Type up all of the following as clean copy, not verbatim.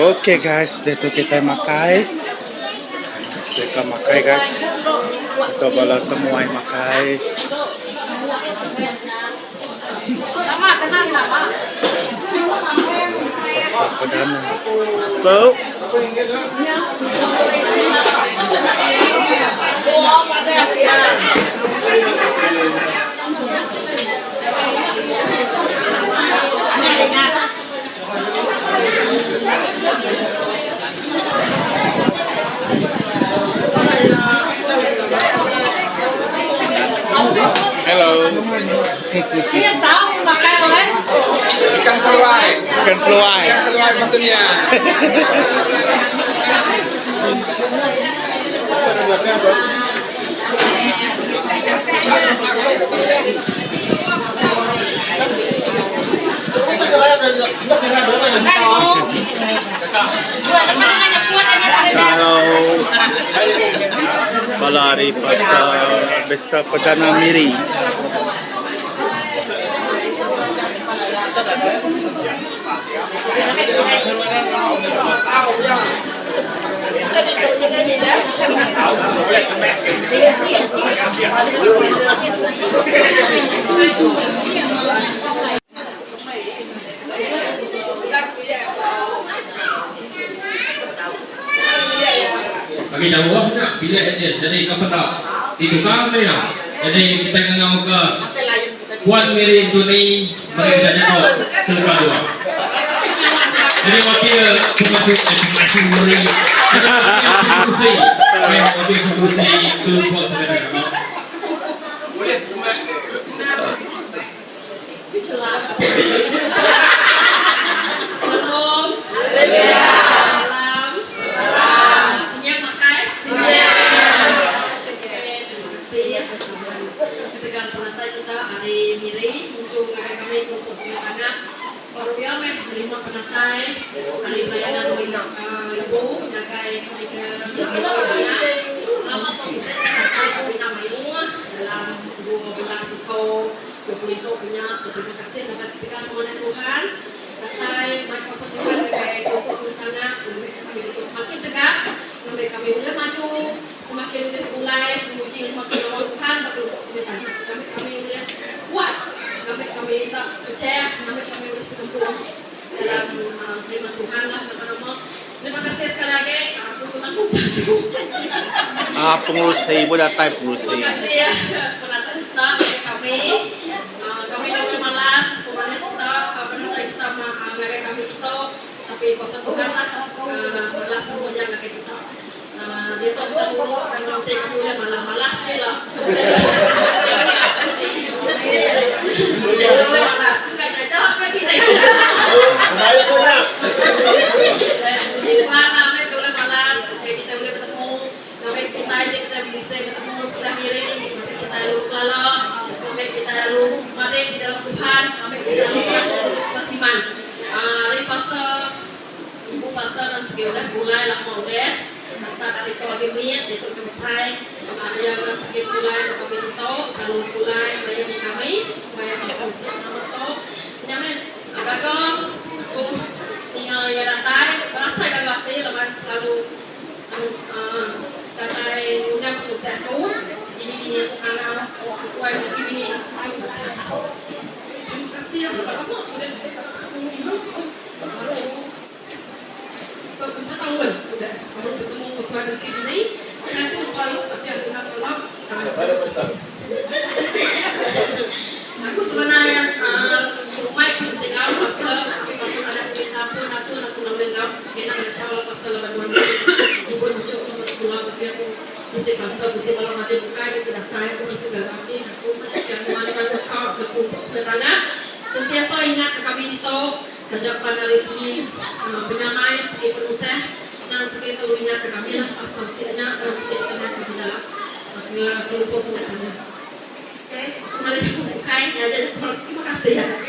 Oke guys, dito kita makai. Kita makai guys. Ito bala temuay makai. Pasta padana. Bo. Hello. Iya tahu makan oleh Ikan seluai. Ikan seluai. Ikan seluai maksudnya. Kalau balari pesta padana miri. Kami dah buat nak pilih ejen jadi kepada ditukar ni nak. Jadi kita ngau ke kuat miri itu ni mereka jatuh selaka dua. Jadi wakil masing miri. Kursi, wakil kursi keluar sebenarnya. Hari pelayanan ibu, jagai kami ke lama bisa kami nama ibu dalam 12 ekor 20 ekor punya terima kasih dapat diberikan kepada Tuhan. Datai mereka Tuhan jagai kelompok sultana kami itu semakin tegak, kami boleh maju, semakin boleh mulai memuji nama Tuhan kelompok sultana. Kami boleh kuat, kami tak percaya, kami boleh sempurna dalam terima Tuhan lah nama-nama. Terima kasih sekali lagi. Aku tunang Pengurus ibu datang pengurus terima kasih ya penonton kita kami. Kami dari malas, kemarin kita penonton kita mengagai kami itu, tapi kuasa Tuhan lah malas semuanya ngagai kita. Dia tahu kita dulu dan nanti kami boleh malas sih lah. Dia boleh malas, enggak ada apa kita. Di mana kita boleh malas, kita boleh bertemu, kita bisa bertemu sudah miring, kita lalu kelala, kita lalu mati di dalam Tuhan, kita lalu satu iman. Hari pastor, ibu pastor dan sudah mulai lah mulai. Pastor dari kami minyak, itu selesai. Ada yang sedikit mulai kami tahu, selalu mulai banyak kami supaya pastor usia nama tahu. Nyaman, agak yang datang, rasa agak waktu lepas selalu katai undang usaha tu, ini anak sesuai mungkin ini sesuai. Terima kasih ya kepada kamu sudah kita tahu kan, sudah kamu bertemu sesuai mungkin ini, dan itu selalu tapi aku nak tolong. Ada pesta. Aku sebenarnya mic singal pastor aku ada cerita pun aku nampak kena ada calon pastor lepas mana ibu muncul untuk sekolah tapi aku bisa pastor bisa kalau mati buka bisa daftar aku bisa berarti aku jangan mana kau berkumpul sebenarnya sentiasa ingat kami itu kerja panelis ini penyamai segi pengusaha dan segi selalu ingat kami lah pastor siapnya dan segi ingat kami dalam kelompok sebenarnya. Oke, kembali bukai ya jadi terima kasih ya.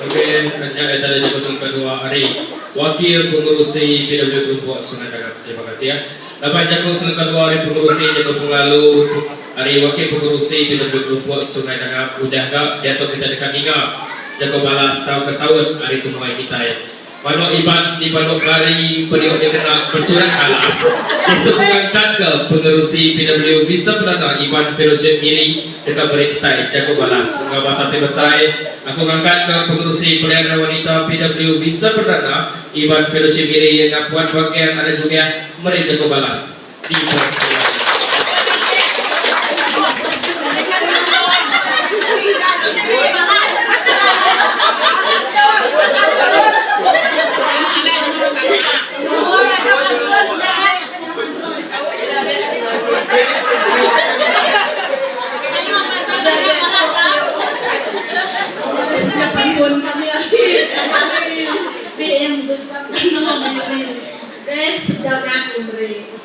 Oke, hanya ada di kosong kedua hari wakil pengurus PW Kelompok Sungai Tengah. Terima kasih ya. Dapat jago kosong kedua hari pengurus jago pengalu hari wakil pengurus PW Kelompok Sungai Tengah. Udah kak, jatuh kita dekat hingga jago balas tahu kesawut hari tumai kita ya. Pano iban di pano kari periode yang kena percuran alas itu mengangkat ke pengerusi PW Vista Perdana Iban Fellowship Miri dekat beri kita jago balas nggak bahasa besar. Aku mengangkat ke pengerusi pelayanan wanita PW Vista Perdana Iban Fellowship Miri yang kuat bagian ada juga mereka jago balas di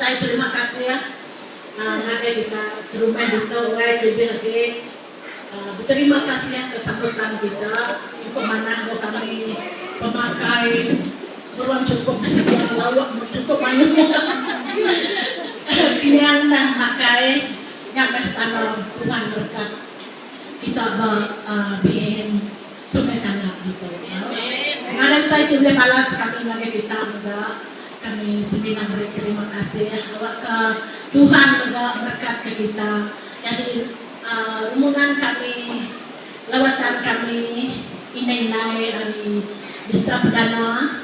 Saya terima kasih ya, nanti kita serumah dito, berterima kasih ya kesambutan kita, kemana kami pemakai beruang cukup sedia lawak cukup banyak, yang dan pakai nyampe tanah Tuhan berkat kita bikin sungai tanah gitu. Ngalang tayo tuloy balas kami lagi kita juga. Kami sembilan terima kasih awak ke Tuhan juga berkat ke kita. Jadi umuman kami lawatan kami inay-inay dari Vista Perdana.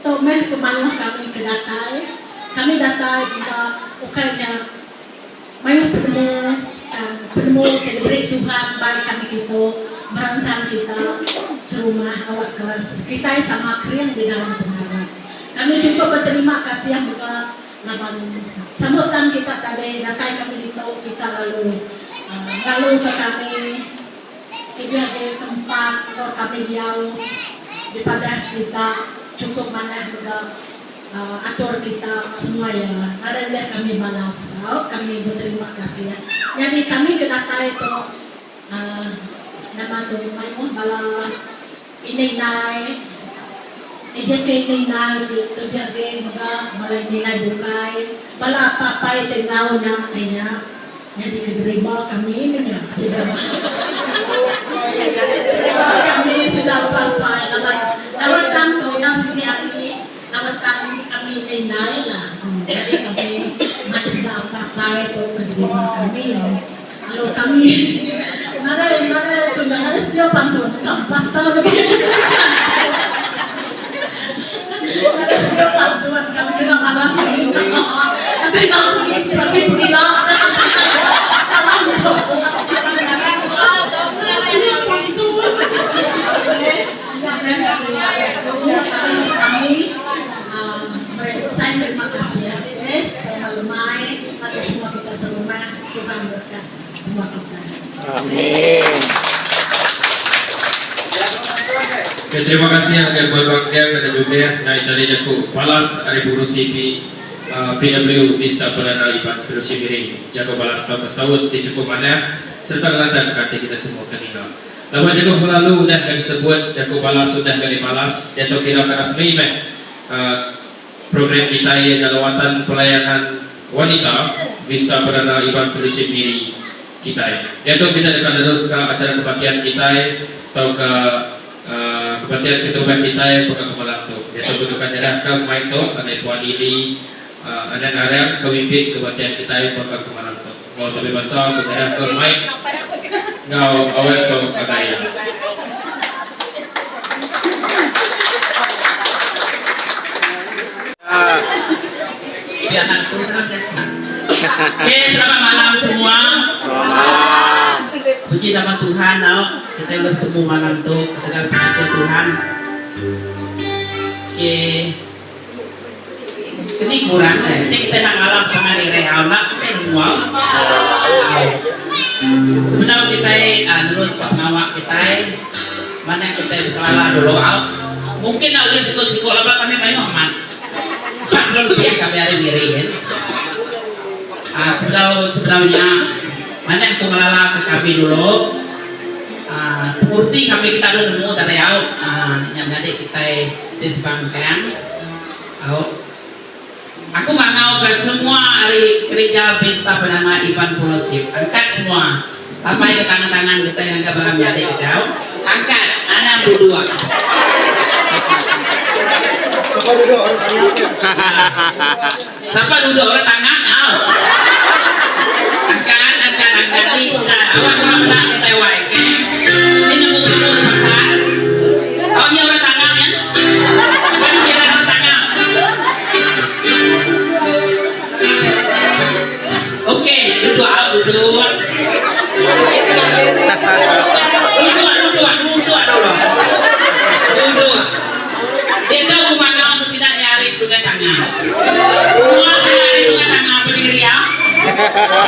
Tomeh pemaloh kami ke datay. Kami datay juga ukanya mayu penemu celebrate Tuhan bagi kami gitu merangsang kita serumah awak ke kita sama krian di dalam pengarat. Kami juga berterima kasih yang juga laban sambutan kita tadi datang kami di tahu kita lalu ke kami di tempat atau kami jauh daripada kita cukup mana juga atur kita semua ya. Ada lihat kami balas, kami berterima kasih ya. Jadi kami kedatangan itu nama tu mayu bala inay dia inay itu dia mga bala inay bukai bala papay tengau na kanya jadi kederiba kami niya sudah kami sudah papay lawat lang to yang sini lawat kami inay lah jadi kami masih papay to kederiba kami lalu kami nada harus dia pantun kampas tahu begini harus dia pantun kami juga malas tapi kalau pergi gila saya terima kasih ya saya lumai atas semua kita semua Tuhan berkat semua kita. Amin. Terima kasih agar berbahagia kepada juga dari tadi jago balas hari buruh CP PW Vista Perdana Iban Fellowship Miri jago balas tahu kesawut di cukup mana serta kelihatan kata kita semua keninggal. Lama jago lalu sudah disebut jago balas sudah dari balas jatuh kira resmi program kita yang lawatan pelayanan wanita Vista Perdana Iban Fellowship Miri kita yaitu kita akan terus ke acara kebaktian kita atau ke kebaktian ketua kita ke kepala tu yaitu bentukan jarak ke main tu ada Puan Ili ada narang pemimpin kebaktian kita ke kepala tu mau lebih besar ke jarak ke main ngau awal ke kadaya Oke, selamat malam semua. Puji nama Tuhan, kita bertemu malam tuh dengan kasih Tuhan. Oke, ini kurang ini kita nak malam penghari real nak semua. Sebenarnya kita terus nama kita mana kita kelala dulu mungkin awalnya sekolah apa kami main aman. Kan lebih kami hari mirin. Sebenarnya mana yang pengelola ke kami dulu kursi kami kita dulu nemu tadi yang ada kita sisbangkan aku mau ke semua hari gereja Vista Perdana Iban Fellowship angkat semua Papai ke tangan-tangan kita yang agak barang jadi kita. Angkat, 62. Siapa duduk orang tangannya? Siapa duduk orang tangan? Angkat di sudah. Awak orang kita wae. Ini nemu pasar. Awaknya orang tangan ya. Bagi kira orang tangan. Oke, duduk. Duduk. Dia tahu kemana mesti nak nyari sungai tangan. Semua nyari sungai tangan berdiri ya.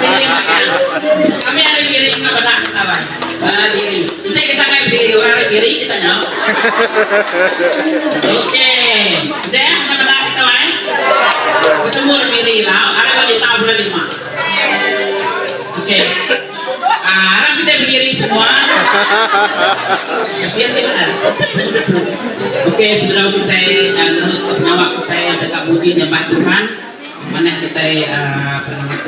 Berdiri makan. Kami hari diri nggak pernah tahu. Diri. Nanti kita nggak berdiri orang diri kita nyawa. Oke. Deh, nggak pernah kita wae. Ketemu berdiri lah. Hari wanita bulan 5. Oke. Harap kita berdiri semua. Kasihan sih benar. Oke, sebelum kita terus ke pengawak kita yang dekat budi nyembah Tuhan, mana kita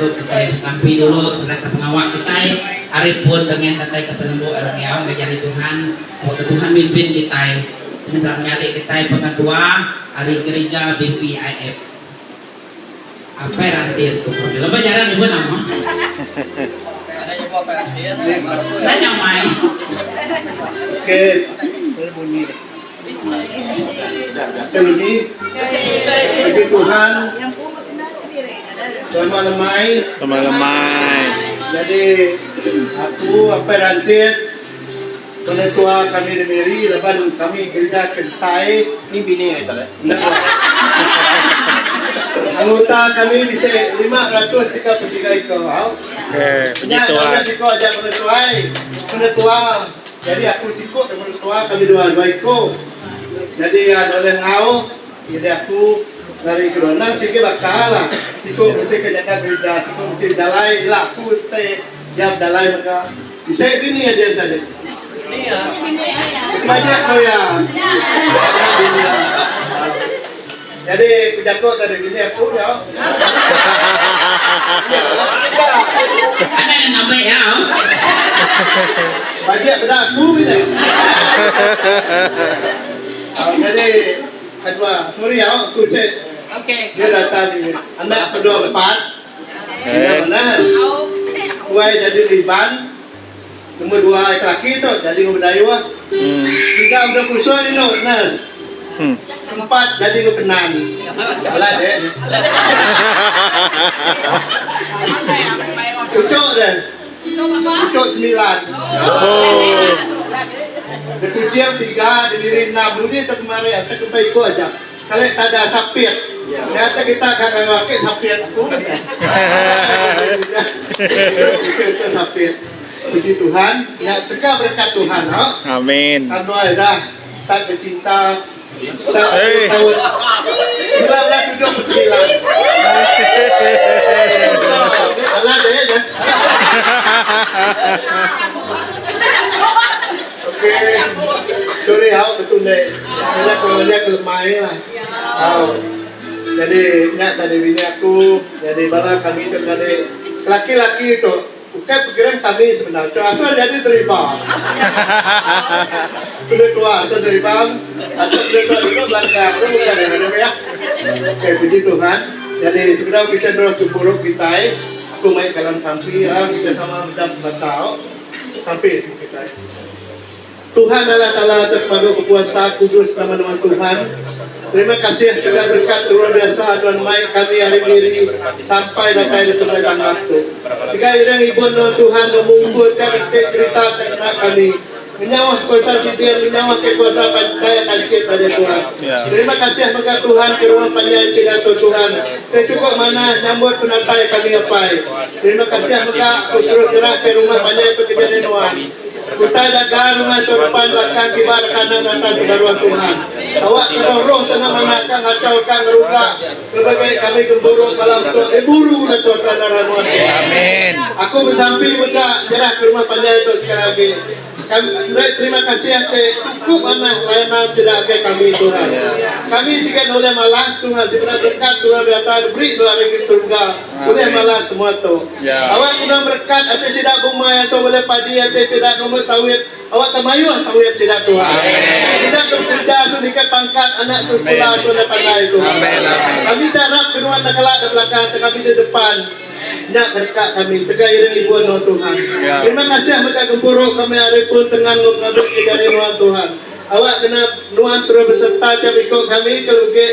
kita sampai dulu setelah ke pengawak kita hari pun dengan kita ke penunggu orang yang menjadi Tuhan, waktu Tuhan mimpin kita mendampingi kita pengatua hari gereja BPIF. Apa rantis tu? Lepas jarang juga nama. Nanya mai. Oke, berbunyi. Ini bagi Tuhan sama lemai. Jadi aku Perantis penetua kami di Miri, lepas kami gereja Kensai. Ini bini ya, Tal? Anggota kami bisa 533 ikut. Oke, puji Punya Tuhan. sikut aja penetua. Jadi aku sikut dan penetua kami dua ikut. Jadi oleh ngau, jadi aku dari kedonang sikit bakal lah. Sikut mesti kenyata gereja, sikut mesti dalai, lah aku mesti jawab dalai maka bisa bini aja tadi. Banyak kau ya. Jadi kujakut tadi bini aku ya. Ada yang nambah ya? Banyak pada aku bini. Jadi kedua, sorry ya, aku cek. Oke. Dia datang ni, anak kedua 4. Dia mana? Kuai jadi liban. Cuma 2 laki tu, jadi ngebedayu ah. 3 udah kusua ni no, nas. 4 jadi ngebenan. Alah deh. Cucuk deh. Cucuk 9. Ketujuh 3, diri 6. Dulu dia kemarin, saya kembali ikut aja. Kalau tak ada sapit, ternyata kita akan pakai sapit aku. Sapit. Puji Tuhan, ya tegak berkat Tuhan. Amin. Kamu dah start bercinta. Start tahun 1979. Alah deh ya. Oke, sorry ya, betul deh. Kita keluarnya kelemai lah. Jadi nyak tadi bini aku, jadi bala kami itu tadi laki-laki itu, bukan pikiran kami sebenarnya. Asal jadi terima. Sudah tua, asal terima. Asal sudah tua itu belakang, itu bukan yang ya. Oke, puji Tuhan. Jadi sebenarnya kita terus buruk kita. Aku main kalam sampai, kita sama macam batau sampai kita. Tuhan Allah Ta'ala terpadu kekuasaan kudus nama-nama Tuhan. Terima kasih segala berkat luar biasa Tuhan Mai kami hari ini sampai datang di tengah waktu. Jika yang ibu Tuhan mengumpulkan cerita tentang kami menyawah kuasa sisian, menyawah kekuasaan pantai kancit saja Tuhan. Terima kasih berkat Tuhan ke rumah panjang cilato Tuhan. Cukup mana nyambut penatai kami apai. Terima kasih berkat terus gerak ke rumah panjang pekerjaan Tuhan. Kita jaga rumah itu depan belakang kibar kanan atas kebaruan Tuhan. Awak roh tanah manakah ngacaukan ngeruga sebagai kami gemburu dalam buru dan suasana ranuan. Amin. Aku bersampi mereka jerah ke rumah panjang itu sekali lagi. terima kasih ate cukup anak layanan tidak ke kami Tuhan. Kami sikat oleh malas Tuhan, sebenarnya berkat Tuhan biasa beri Tuhan lagi surga. Boleh malas semua tu. Awak kena berkat ate tidak bumai atau boleh padi ate tidak nombor sawit. Awak tamayu sawit tidak Tuhan. Tidak bekerja sundikat pangkat anak tu sekolah tu dapat pandai Tuhan. Kami tak nak kenuan nak kelak di belakang, kami di depan. Nak berkat kami tegak iring ibu no Tuhan. Terima kasih mereka gempuruk kami hari pun tengah ngabuk dari nuan Tuhan. Awak kena nuan terus beserta jam ikut kami kalau ke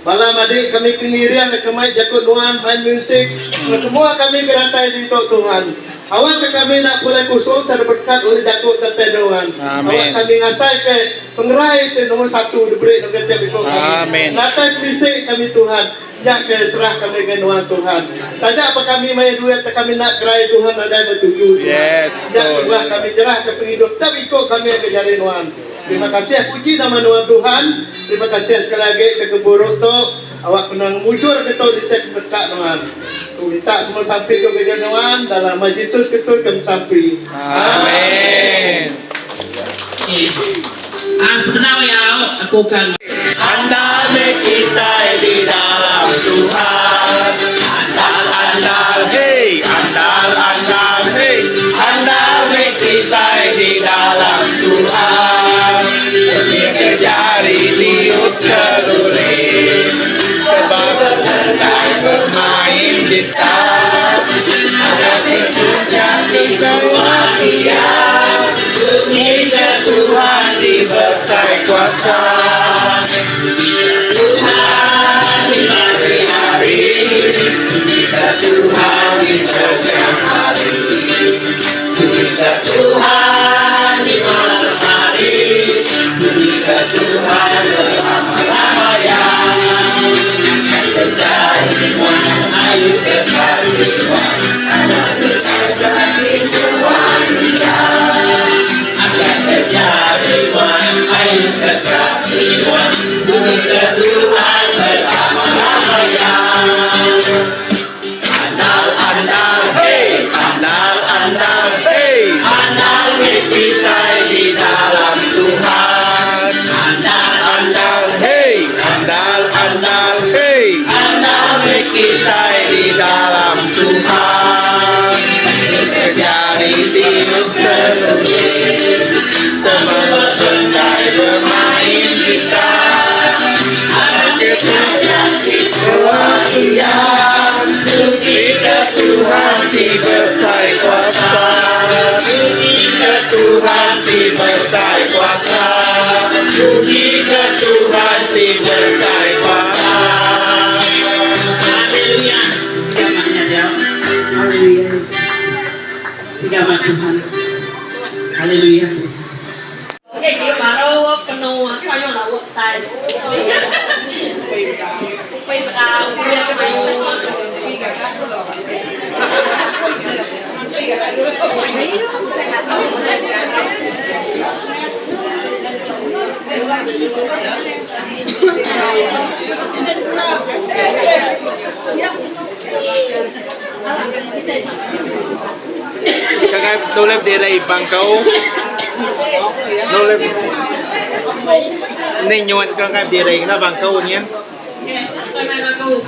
malam adik kami kendirian kemai jakut nuan main musik. Semua kami berantai di Tuhan. Awak ke kami nak boleh kusung terberkat oleh jakut tetes nuan. Awak kami ngasai ke pengerai itu nomor 1 diberi dengan jam ikut kami. Natai fisik kami Tuhan. Jak ke serah kami ke nuan Tuhan. Tak apa kami main duit, kami nak kerai Tuhan ada yang bertuju. Jak buat kami jerah ke penghidup, tapi ikut kami ke jari nuan. Terima kasih, puji nama nuan Tuhan. Terima kasih sekali lagi ke keburuk tu. Awak kena mujur ke tu di tek berkat nuan. Tu minta semua sampai ke jari nuan dalam nama Yesus ketul kami sampai. Amin. Sebenarnya aku kan Andal kita di dalam Tuhan. Andal, hey, andal, hey, andal kita di dalam Tuhan. Terjadi tiup seluruh, terbang bermain gitar. Ada tentunya kita dia. Kita Tuhan di besar kuasa. Tuhan di pagi hari, kita Tuhan di siang hari, kita Tuhan di malam hari, kita Tuhan selama-lamanya. Terjadi ayo terjadi akan terjadi Tuhan dia. Akan terjadi ayo terjadi kita Tuhan selama-lamanya. Andal, hey, andal, hey, andal kita di dalam Tuhan. Andal, hey, andal, hey, andal kita di dalam Tuhan. Terjadi tiup seluruh, teman pandai bermain gitar. Terjadi kebahagiaan, kita Tuhan di besar kuasa. Kita Tuhan di besar kuasa. Kita Tuhan di besar kuasa. Haleluya. Segamanya dia. Haleluya. Segama Tuhan. Haleluya. Oke, dia baru penuh apa yang lawak tadi. Quay vào kia cái bài Các em đâu lên đề này bằng câu đâu lên nên nhuận các em đề này nó bằng câu nhé. tôi này là cô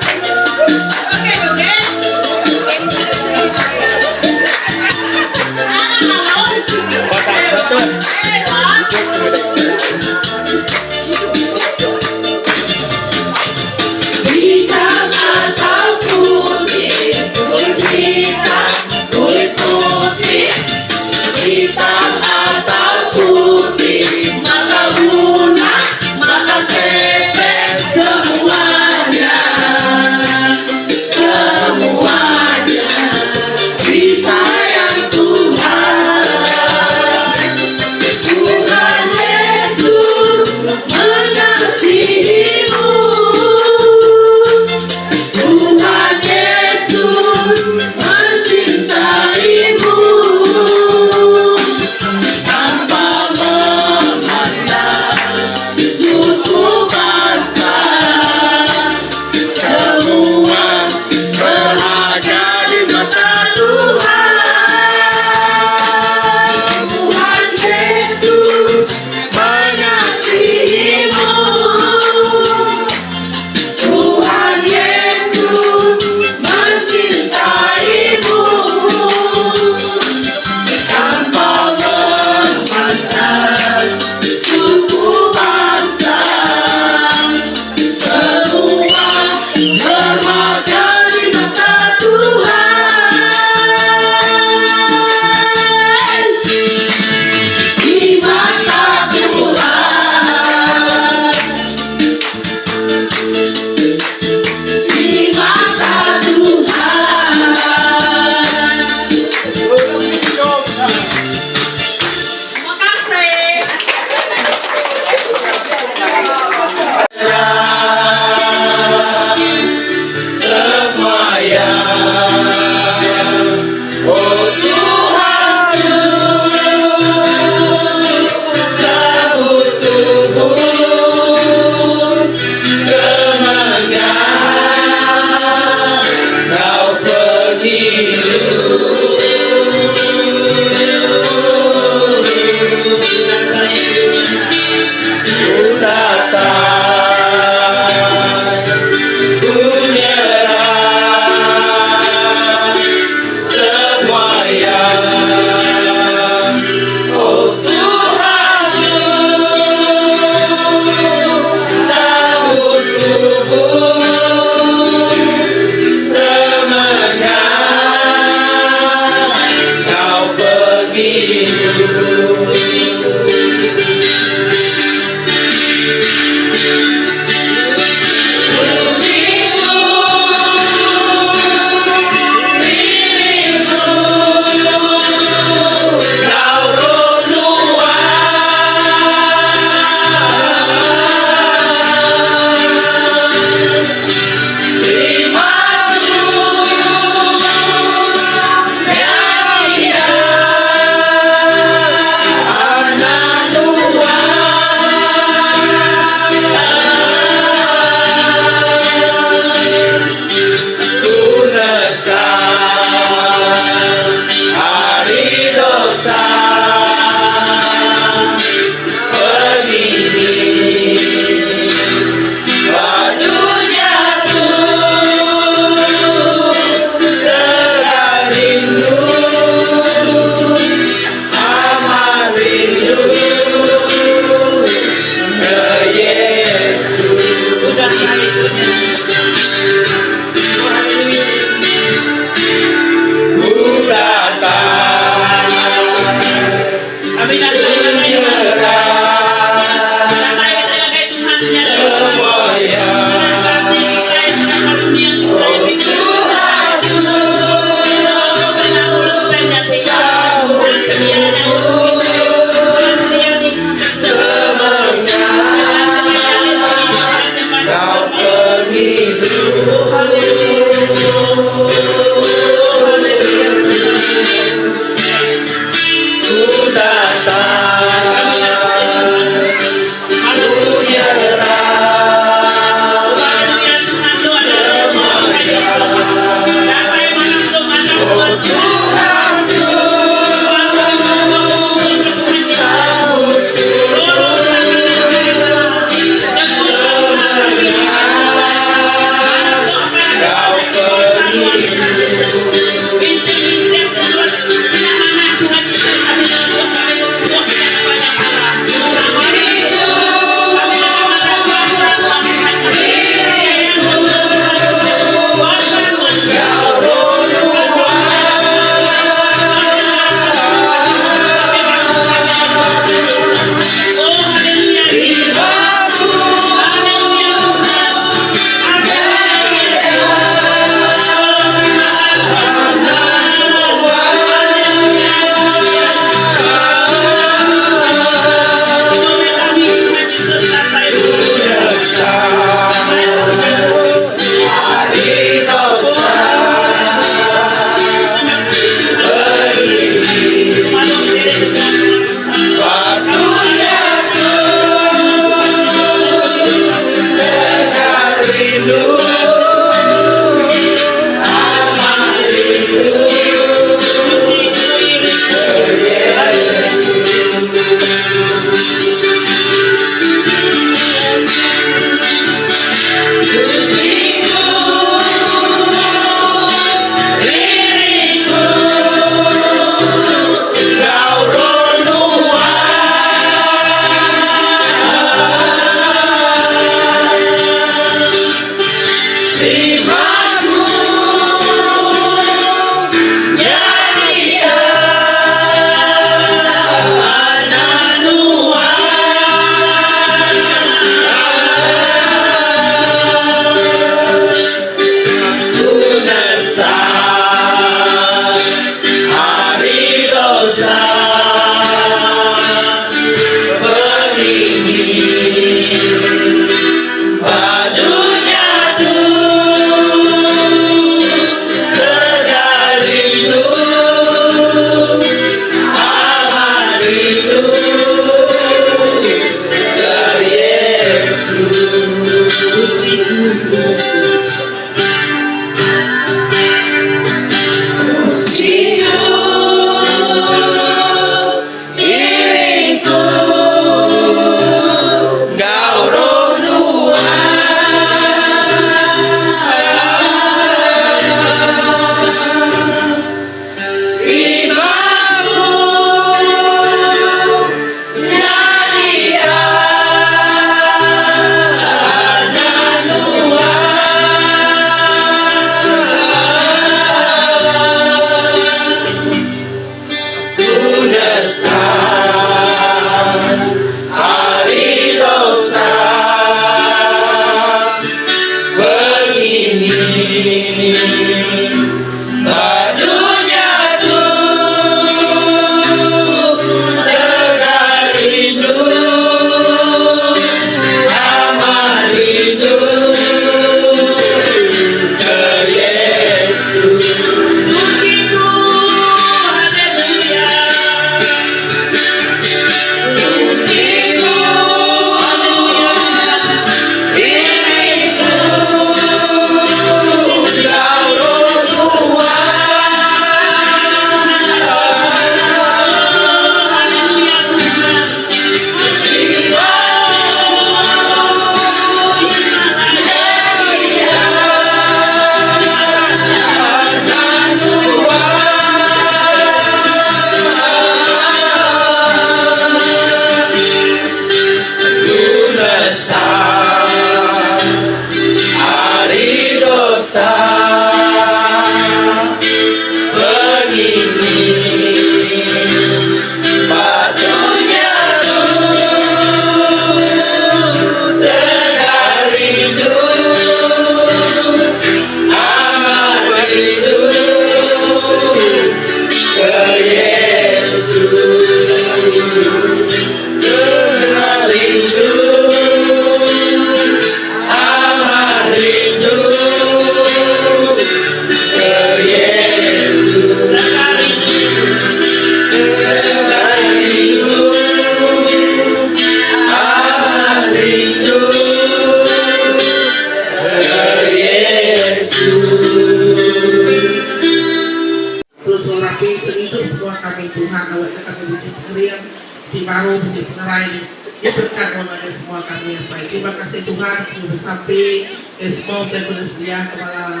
baru, bersih pengerai. Ya berkat kepada semua kami yang baik. Terima kasih Tuhan bersampai semua dan bersedia kepada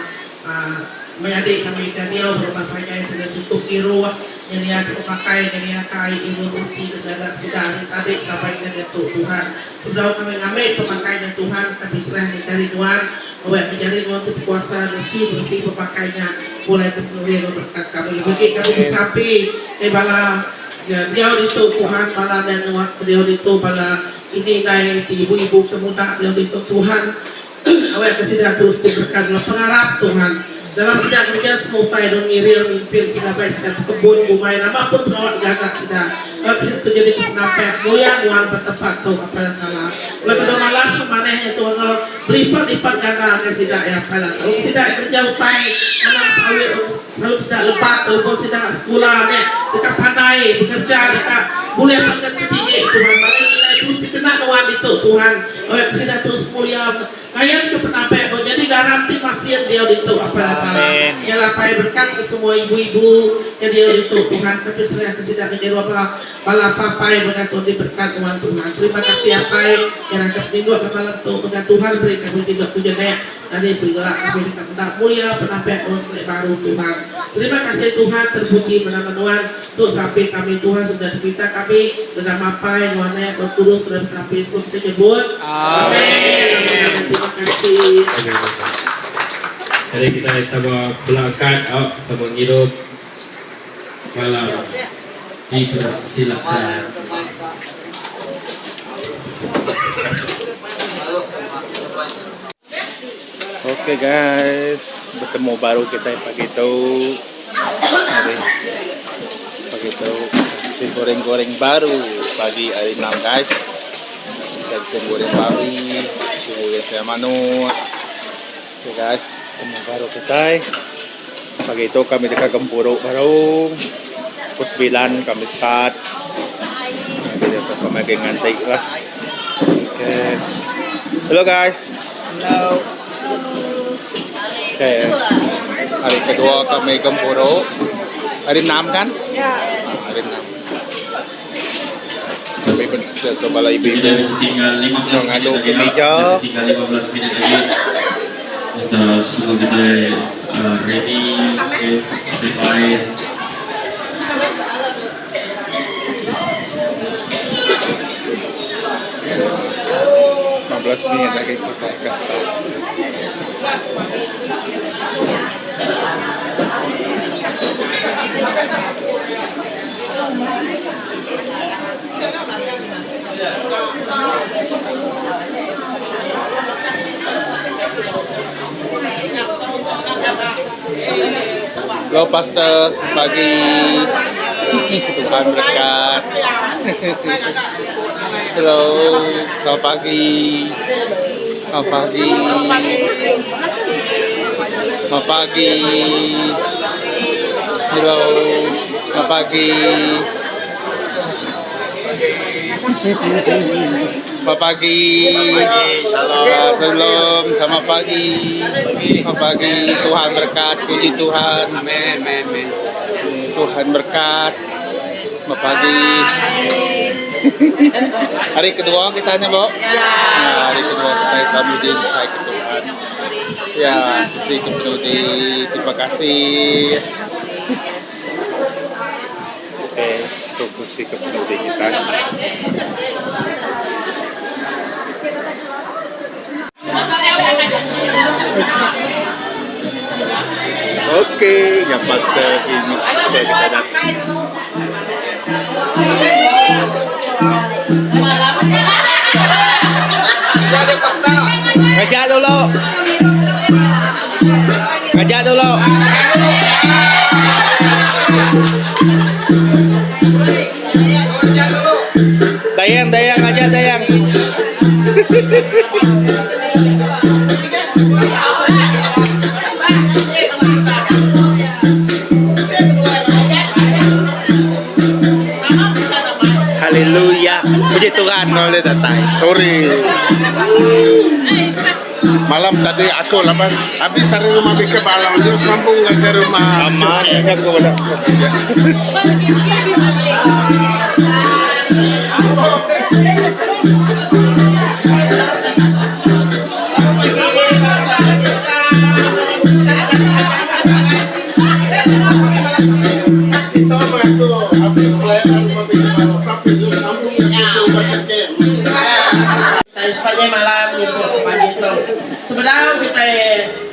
adik kami Daniel berbagai yang sudah tutup iru yang dia pakai yang dia kai iru bukti negara sedang adik sampai dengan Tuhan. Sebelum kami ngambil pemakaian Tuhan kami serah dari Tuhan bahwa menjadi Tuhan itu kuasa suci bersih pemakainya mulai terpenuhi berkat kami. Bagi kami bersampai bala dia itu Tuhan bala dan beliau itu bala ini dari ibu-ibu pemuda beliau itu Tuhan awak kesidang terus diberkat dalam pengharap Tuhan dalam sedang kerja semua dan miril mimpin sedang baik sedang kebun bumai nama pun pengawat jaga sedang itu jadi penampak mulia Tuhan bertempat tuh apa yang kalah lalu malas semanehnya Tuhan berlipat-lipat ganda kesidang ya pada kalau sedang kerja upai anak sawit selalu sedang lebat kalau sedang sekolah dekat pandai bekerja dekat boleh pangkat tinggi Tuhan mana terus dikenal Tuhan itu Tuhan awak sedang terus mulia kaya ke penampak jadi garanti pasien dia itu apa yang lapai berkat ke semua ibu-ibu yang dia itu Tuhan tapi serah kesidang kejar bala papai mengatur diberkat Tuhan Tuhan terima kasih apa yang angkat minggu akan malam itu dengan Tuhan beri kami tidak punya daya dan berilah kami dengan benar mulia penampak terus baru Tuhan terima kasih Tuhan terpuji menama Tuhan untuk sampai kami Tuhan sudah diminta kami dengan mapai nuana yang berkudus sudah sampai seperti nyebut amin terima kasih. Jadi kita sama belakang, sama hidup malam dipersilakan. Oke guys, bertemu baru kita pagi itu. Pagi itu si goreng-goreng baru pagi hari 6 guys. Kita bisa goreng babi, goreng saya manu. Oke guys, ketemu baru kita. Pagi itu kami dekat Gempuro baru. Pukul 9 kami start. Jadi kami ngantai lah. Oke. Halo guys. Halo. Oke. Hari kedua kami Gempuro. Hari 6 kan? Ya. Hari 6. Kami coba lah ibu-ibu tinggal 15 ngadu menit ke meja. Tinggal 15 menit lagi. Kita semua kita ready, prepare. 15 menit lagi kita kasih. Halo pastor, pagi. Tuhan berkat. Halo, selamat pagi. Selamat pagi. Selamat pagi. Halo, selamat pagi. Selamat pagi. Shalom, selamat pagi. Selamat pagi. Tuhan berkat, puji Tuhan. Amin, amin. Tuhan berkat. Selamat pagi. Hari kedua kita hanya, Bo? Ya. Nah, hari kedua kita kami di Sai ke Tuhan. Ya, sisi kepenudi. Terima kasih. Oke, tunggu si kepenudi kita. Oke, yang pasti ini sudah kita datang. Ngajak dulu. Ngajak dulu. Dayang, dayang aja dayang. Haleluya. Puji Tuhan, boleh datang. Sorry. Malam tadi aku lapan habis hari rumah bikin balang dia sambung ke rumah. Aman, enggak kau dah.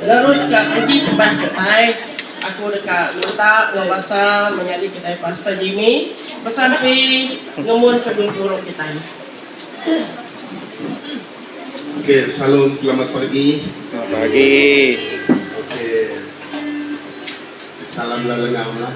Terus Kak Anji sembah ketai. Aku dekat minta ngabasa menjadi kita Pastor Jimmy bersampai ngemun ke Gempuruk kita. Oke, salam selamat pagi. Selamat pagi. Oke. Salam lalengau lah.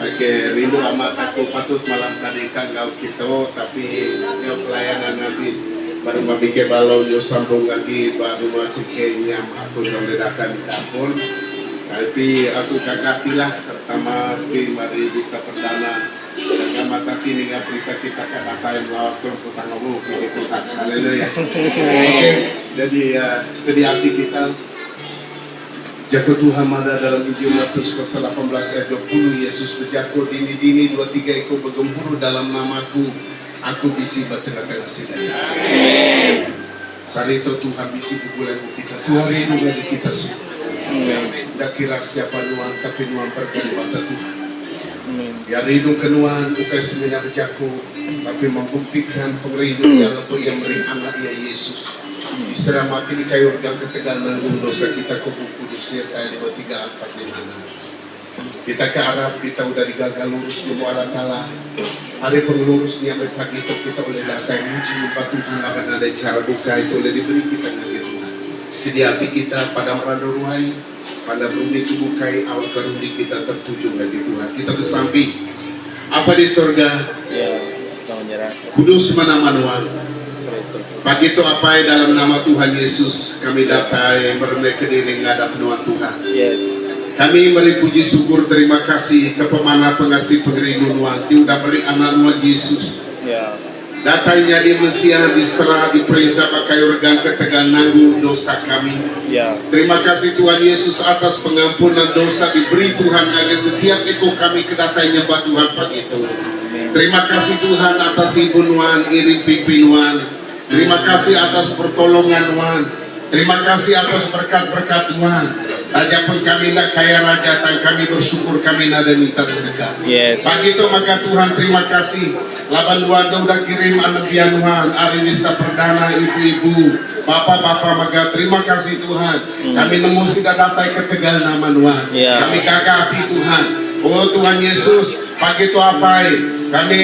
Oke, rindu amat aku patut malam tadi kagau kita, tapi yo pelayanan habis baru memikir balon yo sambung lagi baru mau cek nyam aku sudah datang di dapur. Tapi aku kagatilah pertama di mari bisa perdana. Kagama tapi ini berita kita kata yang melawat kelompok tanggung begitu tak. Haleluya. Oke, jadi sedih hati kita. Jago Tuhan ada dalam Injil Matius pasal 18 ayat 20, Yesus berjago dini-dini 23 ekor bergemburu dalam namaku, aku bisi tengah-tengah sidang. Saat itu Tuhan bisi bulan kita, Tuhan rindu dari kita semua. Tak kira siapa nuang, tapi nuang berkata Tuhan. Ya rindu kenuan, bukan semuanya berjago, tapi membuktikan pengerindu yang beri anak ya Yesus. Istirahat mati di kayu organ ketegal nanggung dosa kita ke buku Kudus Yesaya 53:4-5. Kita ke Arab, kita udah digagal lurus di muara tala. Hari pengelurusnya pagi itu kita oleh datang muji lupa Tuhan akan ada cara buka itu oleh diberi kita dengan Tuhan. Sedia hati kita pada merana ruhai, pada beruni tubuhkai awal karuni kita tertuju bagi Tuhan. Kita bersamping apa di surga? Ya, kita menyerah. Kudus mana-manuan. Pagi itu apa dalam nama Tuhan Yesus kami dapat bermegah kediri ngadap doa Tuhan. Yes. Kami beri puji syukur terima kasih ke pemana pengasih pengerindu nuang udah beri anak nuang Yesus. Ya. Datanya di Mesia diserah diperisa pakai organ ketegal nanggung dosa kami. Ya. Terima kasih Tuhan Yesus atas pengampunan dosa diberi Tuhan agar setiap ekor kami kedatanya nyembah Tuhan pagi itu. Terima kasih Tuhan atas ibu nuan iring pimpin nuan. Terima kasih atas pertolongan Tuhan. Terima kasih atas berkat-berkat Tuhan. Raja pun kami nak kaya raja dan kami bersyukur kami nak minta sedekah. Yes. Pagi itu maka Tuhan terima kasih. Laban luar udah kirim anak Tuhan. Hari Wista Perdana ibu-ibu, bapak-bapak maka terima kasih Tuhan. Kami nemu sudah datang ke Tegal nama Tuhan. Yeah. Kami kagati Tuhan. Oh Tuhan Yesus, pagi itu apa? Kami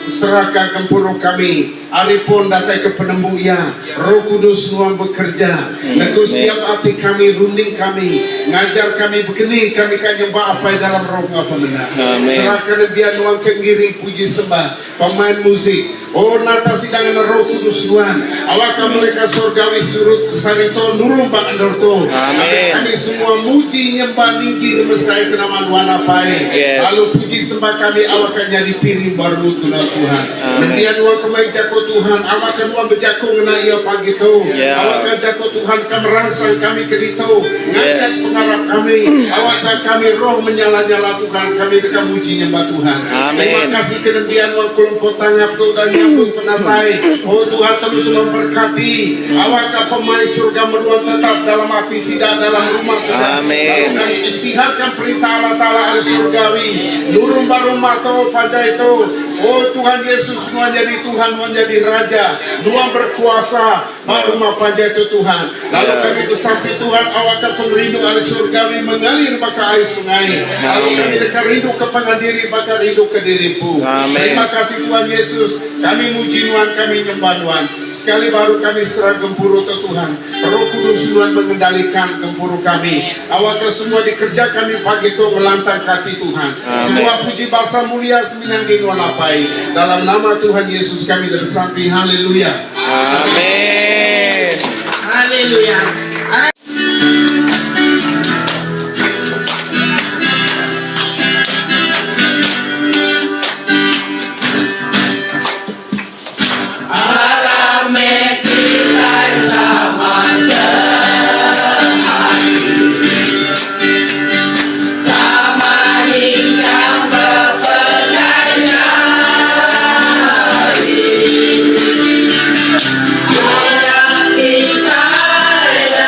serahkan kempuru kami. Hari pun datang ke penembu ya. Roh Kudus Tuhan bekerja. Nego setiap hati kami, runding kami, ngajar kami begini, kami kan nyembah apa dalam roh apa benar. Serahkan biar Tuhan kengiri puji sembah, pemain musik. Oh nata sidangan Roh Kudus Tuhan. Awak kamu leka surgawi surut sarito nurung pak andorto. Kami semua muji nyembah ninggi mesai ke nama Tuhan apa Lalu puji sembah kami awak kan jadi piring baru Tuhan. Nantian Tuhan kemain jago Tuhan, awak kan Tuhan berjago ngena ia pagi tu. Awak kan jago Tuhan kan merangsang kami ke ditu. Ngangkat pengharap kami. Awak kan kami roh menyala-nyala Tuhan, kami dekat muji nyembah Tuhan. Terima kasih kenembian Tuhan kelompok tanggap kau dan nyambung penatai. Oh Tuhan terus memberkati. Awak kan pemain surga meruang tetap dalam hati sidak dalam rumah sedang. Lalu kami istiharkan perintah Allah Ta'ala al surgawi. Nurung baru mato pajak itu. Oh Tuhan Yesus Tuhan jadi Tuhan, Tuhan jadi Raja, Tuhan berkuasa, baru pajak itu Tuhan. Lalu kami bersampai Tuhan, awakan pengerindu al surgawi mengalir baka air sungai. Lalu kami dekat rindu ke pengadiri baka rindu ke dirimu. Terima kasih Tuhan Yesus. Kami muji Tuhan, kami nyembah Tuhan. Sekali baru kami serah gempuru ke Tuhan. Roh Kudus Tuhan mengendalikan gempuru kami. Awakan semua dikerja kami pagi itu melantang kaki Tuhan. Semua puji bahasa mulia sembilan apa. Dalam nama Tuhan Yesus kami bersampai. Haleluya. Amin. Haleluya. Kita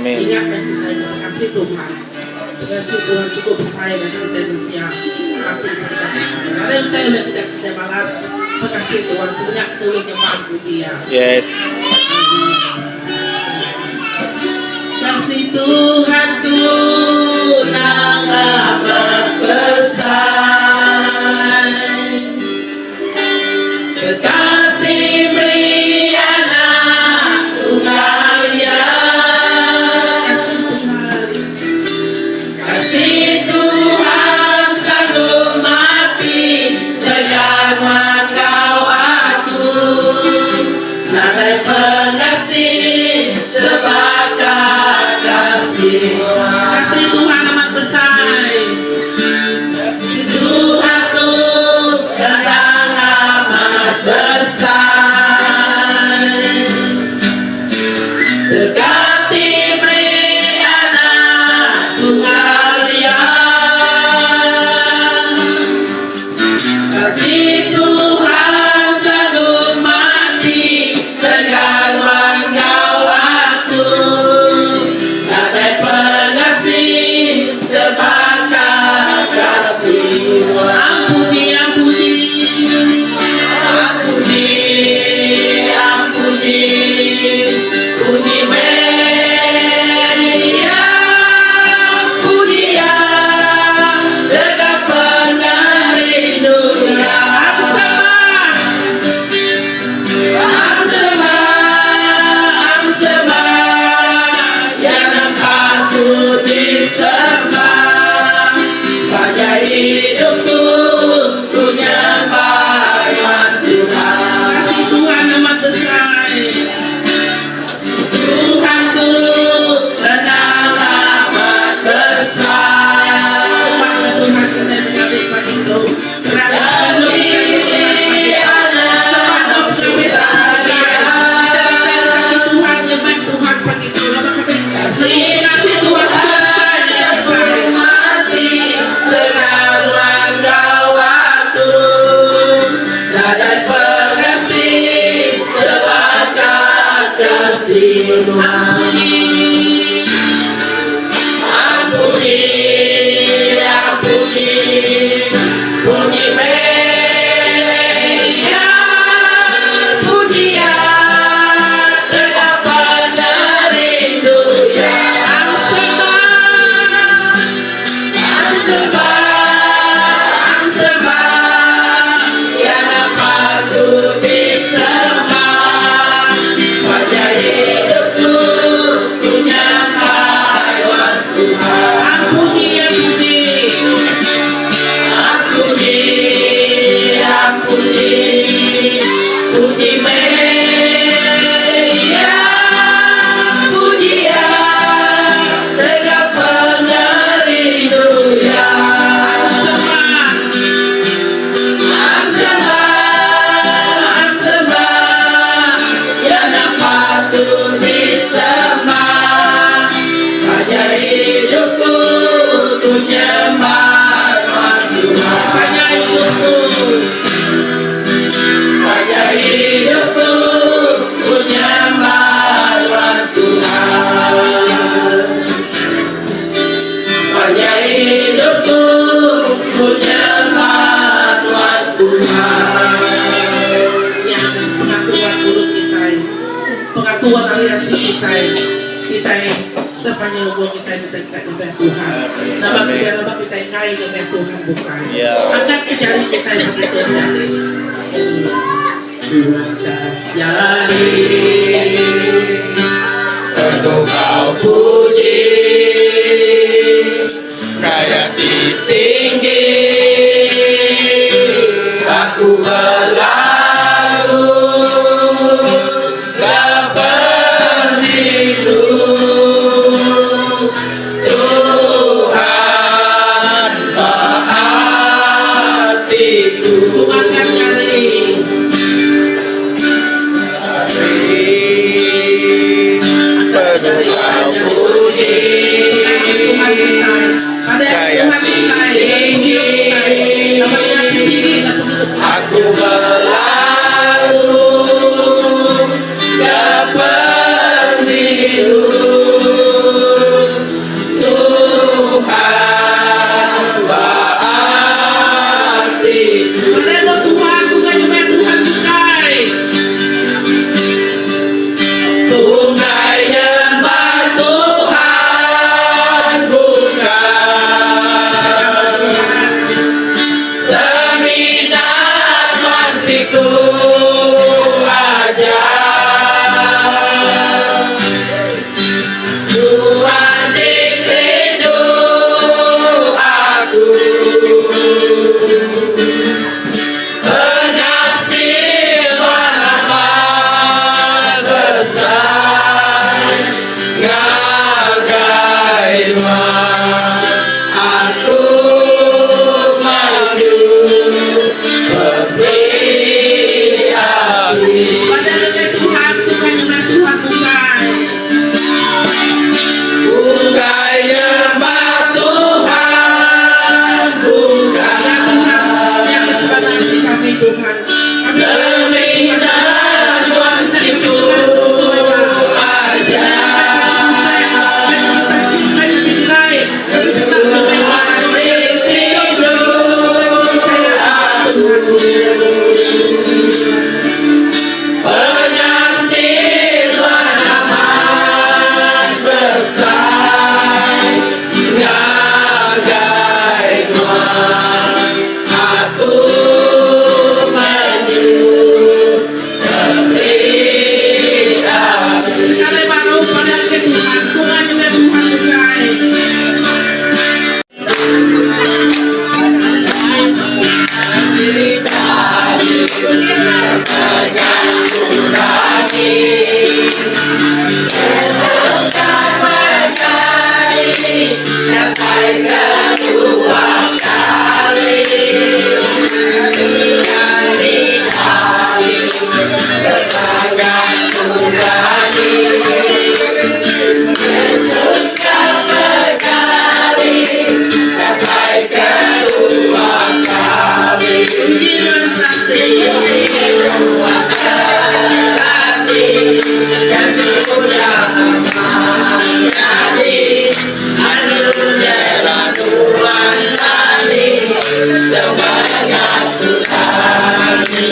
Amin. Ingatkan kita, terima kasih Tuhan. Terima kasih Tuhan cukup saya dan kita bersiap hati bisa kami. Ada yang tidak kita balas. Terima kasih Tuhan sebanyak tulis yang baru pujian. Yes. Kasih Tuhanku yang amat besar, dekati beri anak tunggalnya. Kasih Tuhan sanggup mati dengan kau aku, nadai pengasih sebagai kasih. Kasih Tuhan amat besar. Kasih Tuhanku yang amat besar, dekati beri anak tunggalnya. Kasih Tuhan sanggup mati dengan wangau aku, nadai pengasih sebagai kasih. Ampuni, ampuni, ampuni, ampuni, puji Maria, puji ya, dengan pengerinduan. Yang patut disembah, sepanjang hidupku ku nyembah Tuhan. Kasih Tuhan amat besar. Tuhanku dan amat besar. Sebab Tuhan kita menjadi begitu. Serahkan kasih Tuhan saya mati dengan wangau aku, nadai pengasih sebagai kasih. Ampuni, ampuni, ampuni, puji Maria, puji ya, dengan pengerinduan. Sembah, yang patut disembah, sepanjang hidupku ku nyembah Tuhan. Ampuni, ampuni, ampuni, ampuni, puji Maria, puji ya, dengan pengerinduan. Sembah, yang patut disembah, sepanjang hidupku ku nyembah Tuhan. Sepanjang hidupku ku nyembah Tuhan. Sepanjang hidupku ku nyembah Tuhan. Yang pengakuan mulut kita, pengakuan dari hati kita sepanjang umur kita dekat dengan Tuhan. Nama kita kaya dengan Tuhan bukan. Angkat jari kita begitu jari. Dua jari penuh kau puji, kaya tinggi aku berlalu dapat hidup. Tuhan hatiku makan jari Penuh kau puji, kaya tinggi aku berlalu dapat hidup.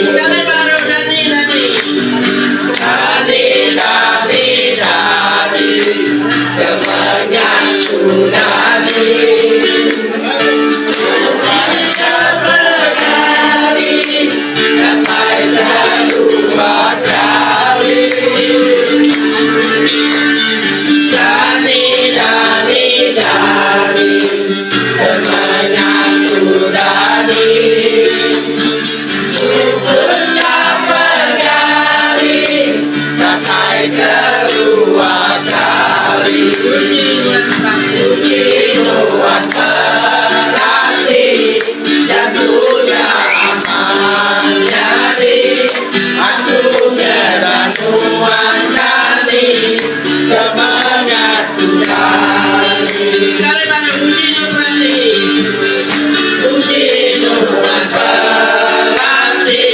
Sekali baru Dani. Sekali baru uji Nurani. Uji Nuruan berarti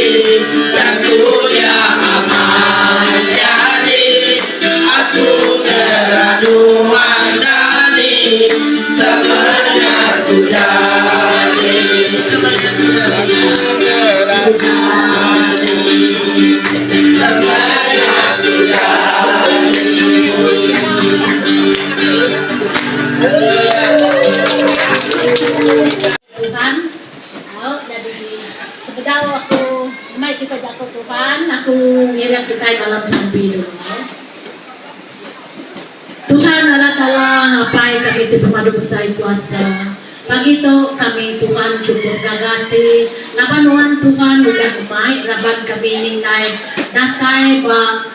dan punya aman. Jadi aku teraduan dari sebenarnya ku dari sebenarnya ku dari sebenarnya ku Tuhan, jadi sebedau aku mai kita jatuh Tuhan, aku ngirim kita dalam sampai dulu. Tuhan Allah Ta'ala apa yang kami terpadu besar kuasa. Pagi itu kami Tuhan cukup gagati. Labanuan Tuhan udah kemai, raban kami ningai datai ba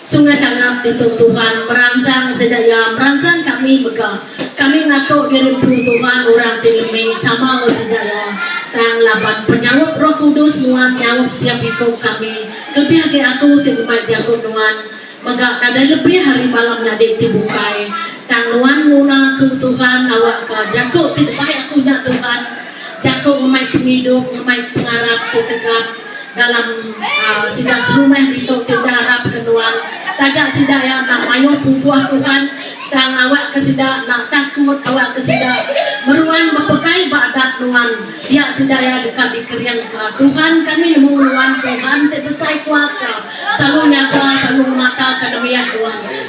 sungai tanggap itu Tuhan merangsang sedaya, merangsang kami bega. Kami ngaku diri Tuhan orang tilmi sama sedaya tang laban penyawab Roh Kudus nuan nyawab setiap ikut kami. Lebih lagi aku tinggal jago nuan maga ada lebih hari malam nadi tibukai tang nuan muna ku Tuhan awak ka jago tibukai aku nya Tuhan jago umai penghidup umai pengarap tegap dalam sidang serumah itu tidak harap kenuan tajak sidaya nak mayu tubuh Tuhan tang awak kesida nak takut awak kesida meruan berpekai badat nuan ya sidaya dekat dikerian ke Tuhan kami nuan Tuhan terbesar kuasa selalu nyaga selalu mata kademian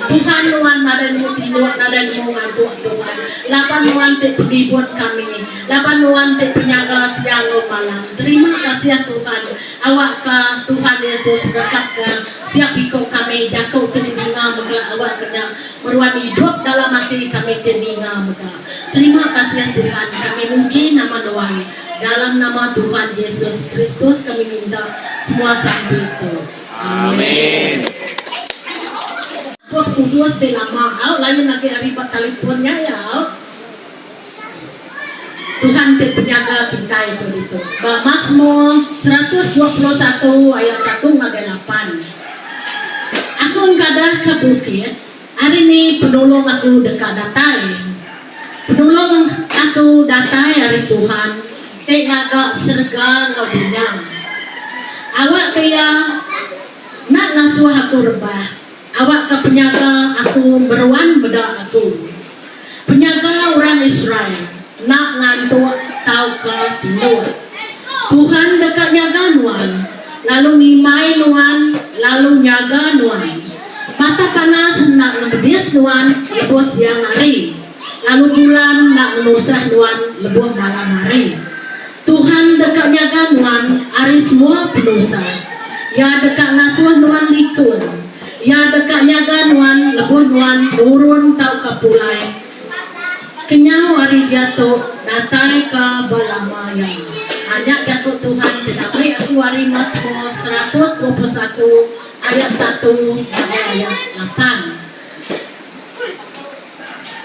Tuhan nuan nada nuti nuan nada nuan Tuhan lapan nuan te pengibut kami lapan nuan te penyaga siang malam terima kasih Tuhan awak ke Tuhan Yesus dekat ke setiap ikut kami jago telinga muka awak kena meruan hidup dalam hati kami telinga muka. Terima kasih Tuhan kami muji nama Tuhan dalam nama Tuhan Yesus Kristus kami minta semua sampai itu. Amin. Buat kudus de lama lain lagi aribat teleponnya ya. Tuhan terpenjaga kita itu. Mazmur 121 ayat 1 sampai 8. Aku ngadah ke bukit, hari ini penolong aku dekat datai. Penolong aku datai hari Tuhan, tegak serga ngadunya. Awak kaya nak ngasuh aku rebah, awak ke penjaga aku beruan beda aku. Penjaga orang Israel, nak ngantuk tau ke timur. Tuhan dekat nyaga nuan, lalu ngimai nuan, lalu nyaga nuan. Mata panas nak ngebias nuan, lebuh siang hari. Lalu bulan nak nusah nuan, lebuh malam hari. Tuhan dekat nyaga nuan, hari semua penusa. Ya dekat ngasuh nuan likun. Ya dekat nyaga nuan, lebuh nuan, turun tau kapulai. Kenyau hari jatuh, datai ke balamaya. Hanya jakut Tuhan tetapi aku wari Mazmur 121 ayat 1 sampai ayat 8.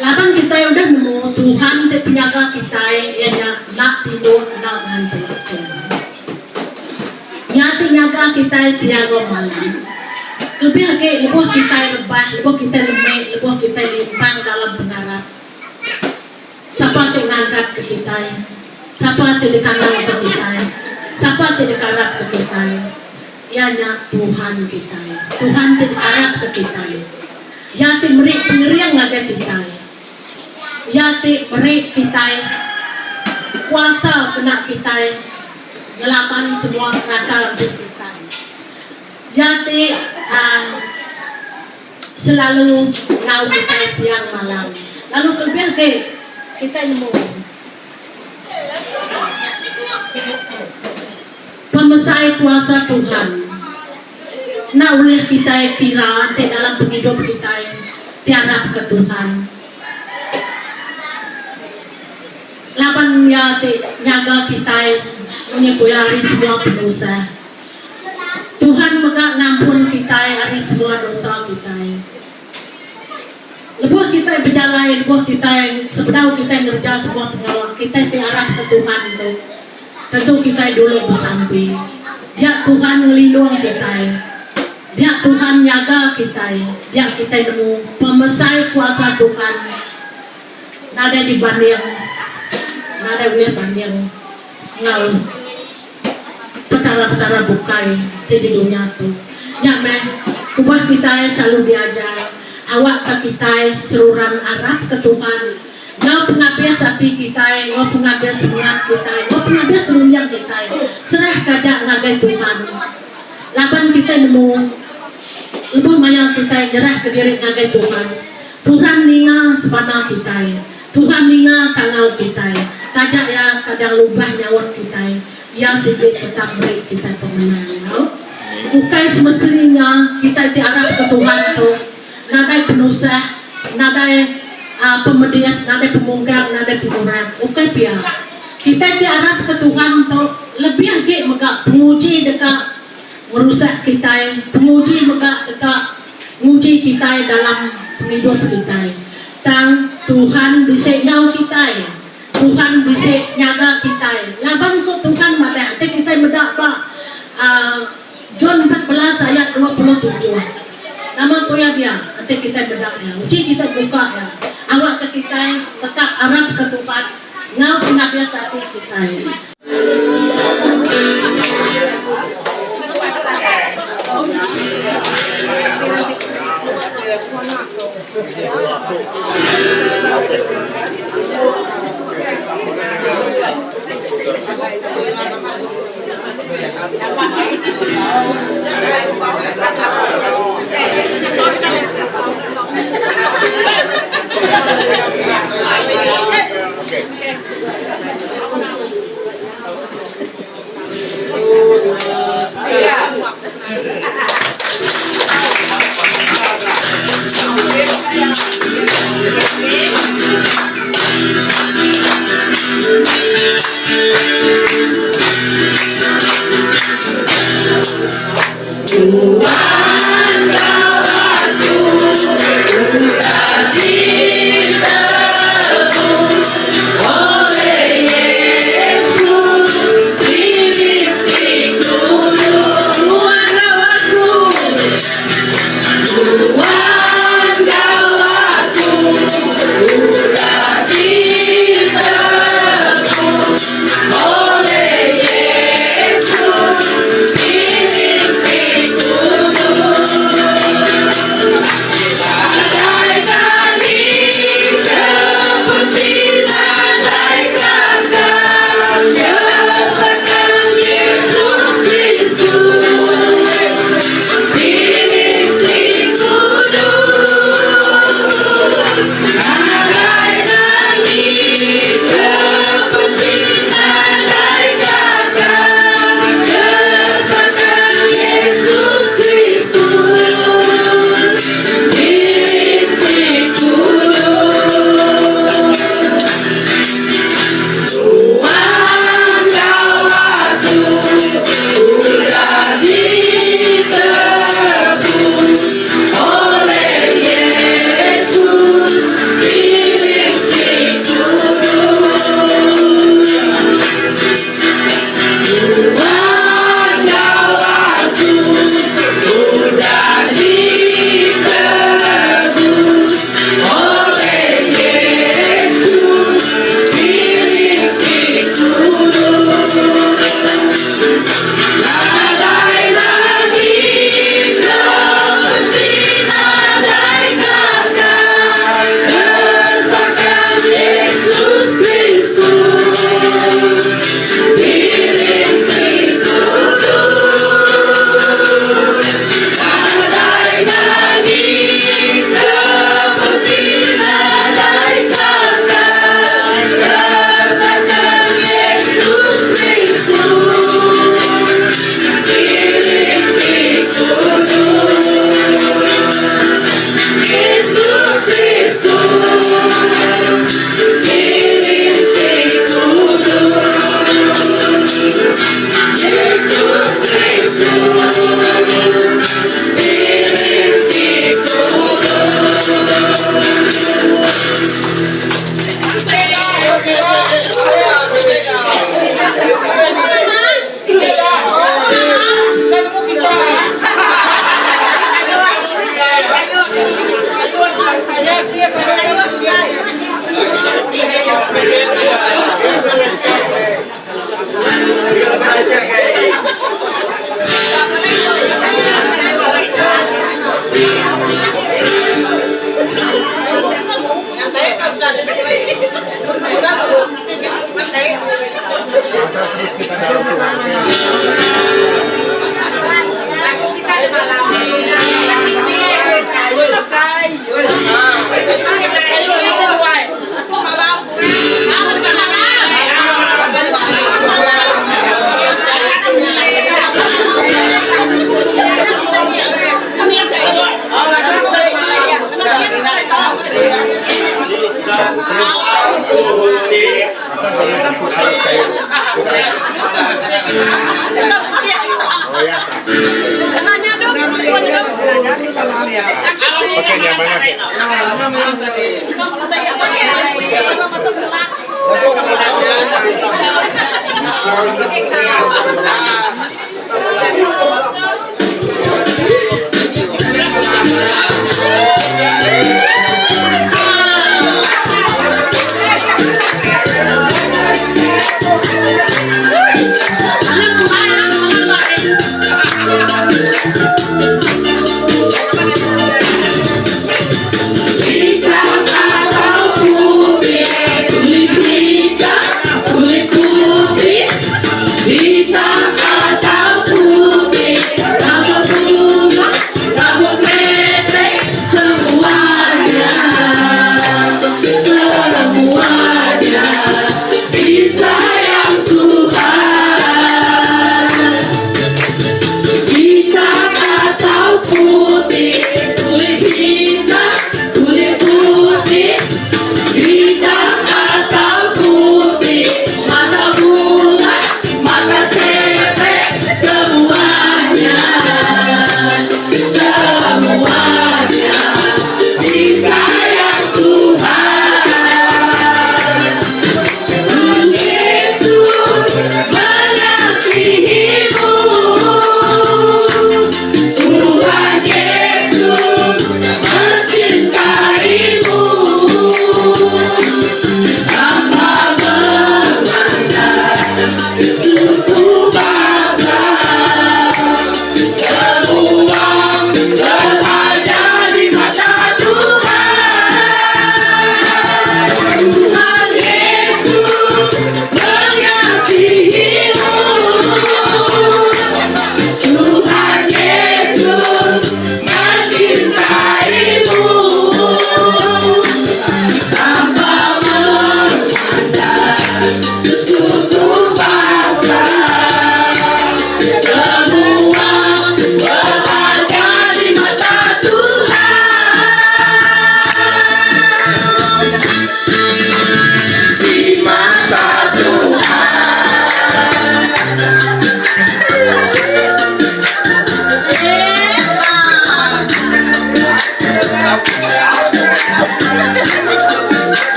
Laban kita udah nemu Tuhan te penjaga kita yang nak tidur nak ngantuk. Nyati nyaga kita siang malam. Lebih lagi lebih kita rebah, lebih kita lemah, lebih kita limpang dalam pengarap. Siapa yang nganggap ke kita? Siapa yang dikanal ke kita? Siapa yang dikarap ke kita? Ianya Tuhan kita. Tuhan yang dikarap ke kita. Yati beri pengerian ngaga kita. Yati beri kita kuasa kena kita ngelapan semua neraka kita. Yati selalu ngau kita siang malam. Lalu kemudian kita nemu pemesai kuasa Tuhan. Nah oleh kita kira di dalam penghidup kita tiarap ke Tuhan. Laban ya nyaga kita menyebulari semua pendosa. Tuhan maka ngampun kita hari semua dosa kita. Lebuh kita berjalan, lebuh kita sebenarnya kita ngerja semua pengawal kita tiarap ke Tuhan itu. Tentu kita dulu bersampai. Biar Tuhan melindungi kita. Biar Tuhan jaga kita. Biar kita nemu pemesai kuasa Tuhan. Nada dibanding, nada boleh banding. Ngau petara-petara bukai di dunia tu. Ya meh, kubah kita selalu diajar. Awak ke kita seruran Arab ke Tuhan. Ngau pengabdian hati kita, ngau pengabdian semangat kita, ngau pengabdian serunyang kita. Serah kadang ngagai Tuhan. Lapan kita nemu lebih banyak kita nyerah ke diri ngagai Tuhan. Tuhan ninga sebana kita. Tuhan ninga kanal kita. Kadang ya kadang lubah nyawat kita. Ya sedikit tetap beri kita pemenang. Bukai semestinya kita diarah ke Tuhan tu. Nadai penusah, nadai pemedias, nadai pemunggang, nadai pemurah. Bukai pia. Kita diarah ke Tuhan tu lebih lagi maka penguji dekat merusak kita, penguji maka dekat menguji kita dalam hidup kita. Tang Tuhan bisa ngau kita. Tuhan bisa nyaga kita. Laban kok Tuhan mada hati kita mendapat John 14 ayat 27. Nama kuya dia hati kita mendapat ya. Uji kita buka ya. Awak ke kita tetap Arab ke Tuhan. Ngau pengabdian hati kita. Tuhan Pakainya mana? Bisa atau putih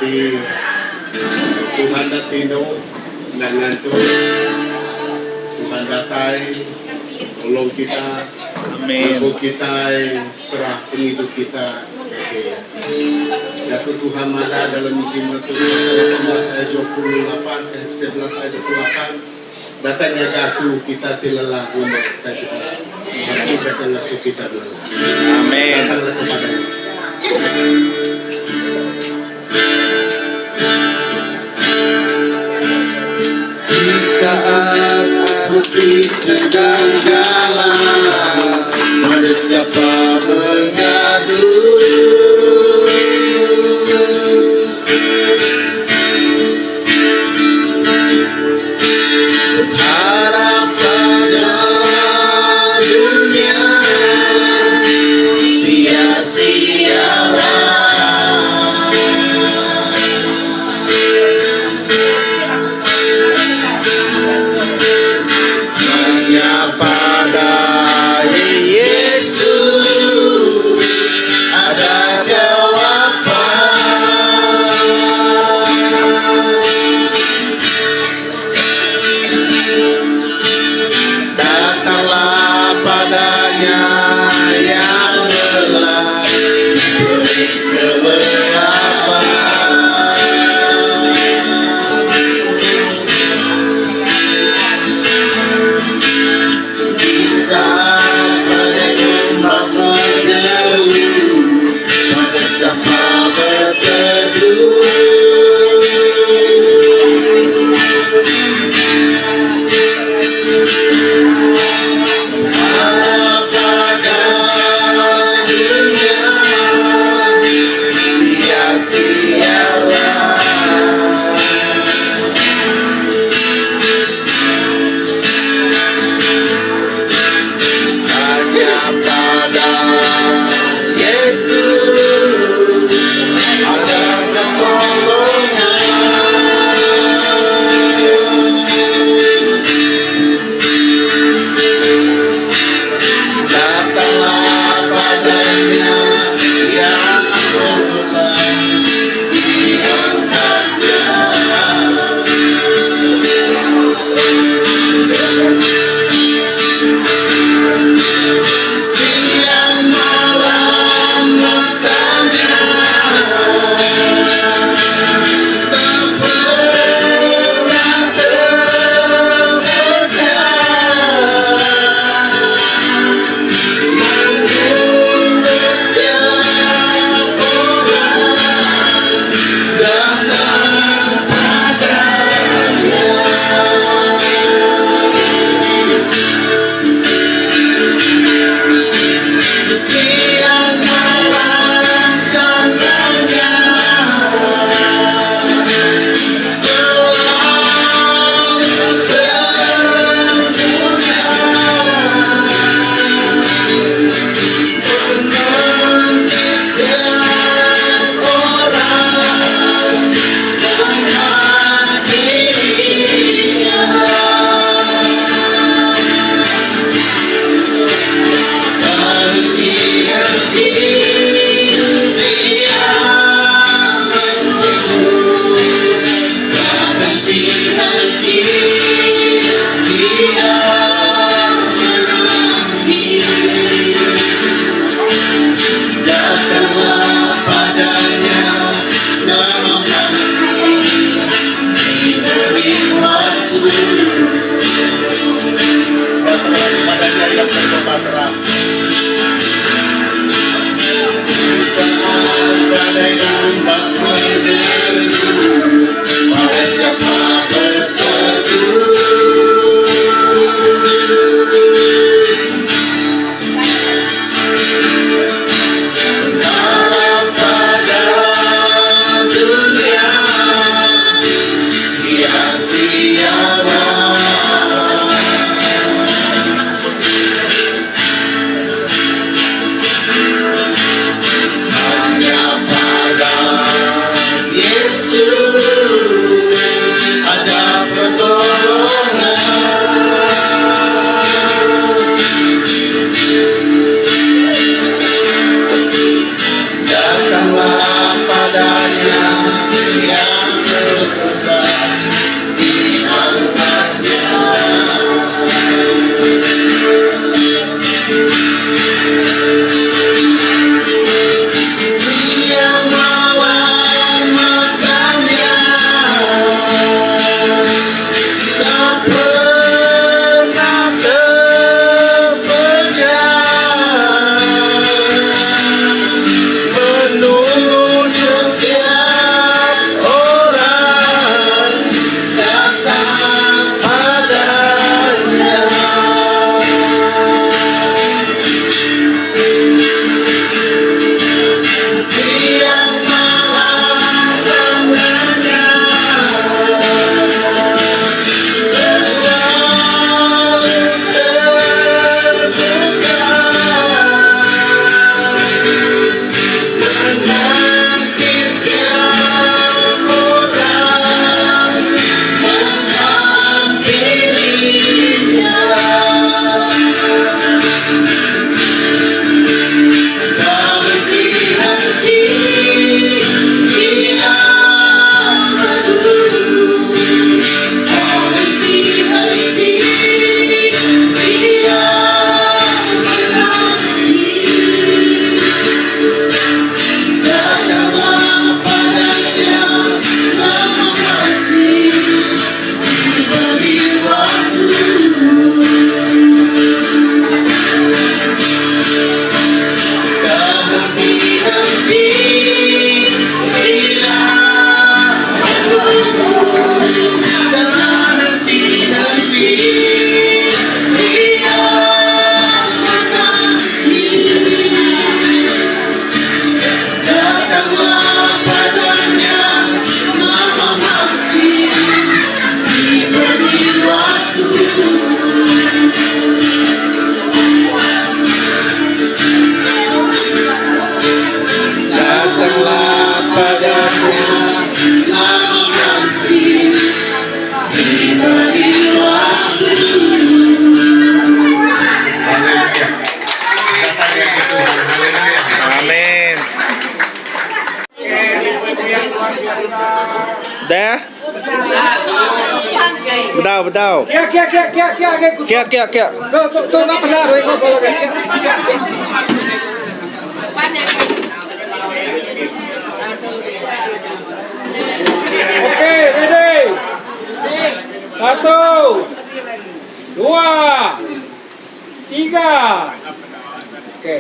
Jadi Tuhan datino nanganto, Tuhan datai, tolong kita, Amin. untuk kita serah penghidup kita. Oke. Jatuh Tuhan mana dalam jimat Tuhan pasal 18 ayat 28 11 ayat 28. Datangnya ke aku kita tilalah rumah kita juga. Maka kita ngasuh kita dulu. Amin. Datanglah kepadanya. Di saat hati sedang galau, pada siapa mengadu? Harap pada dunia sia-sialah. Hanya pada Bedaw. Kia. Oke, ready. 1, 2, 3. Oke.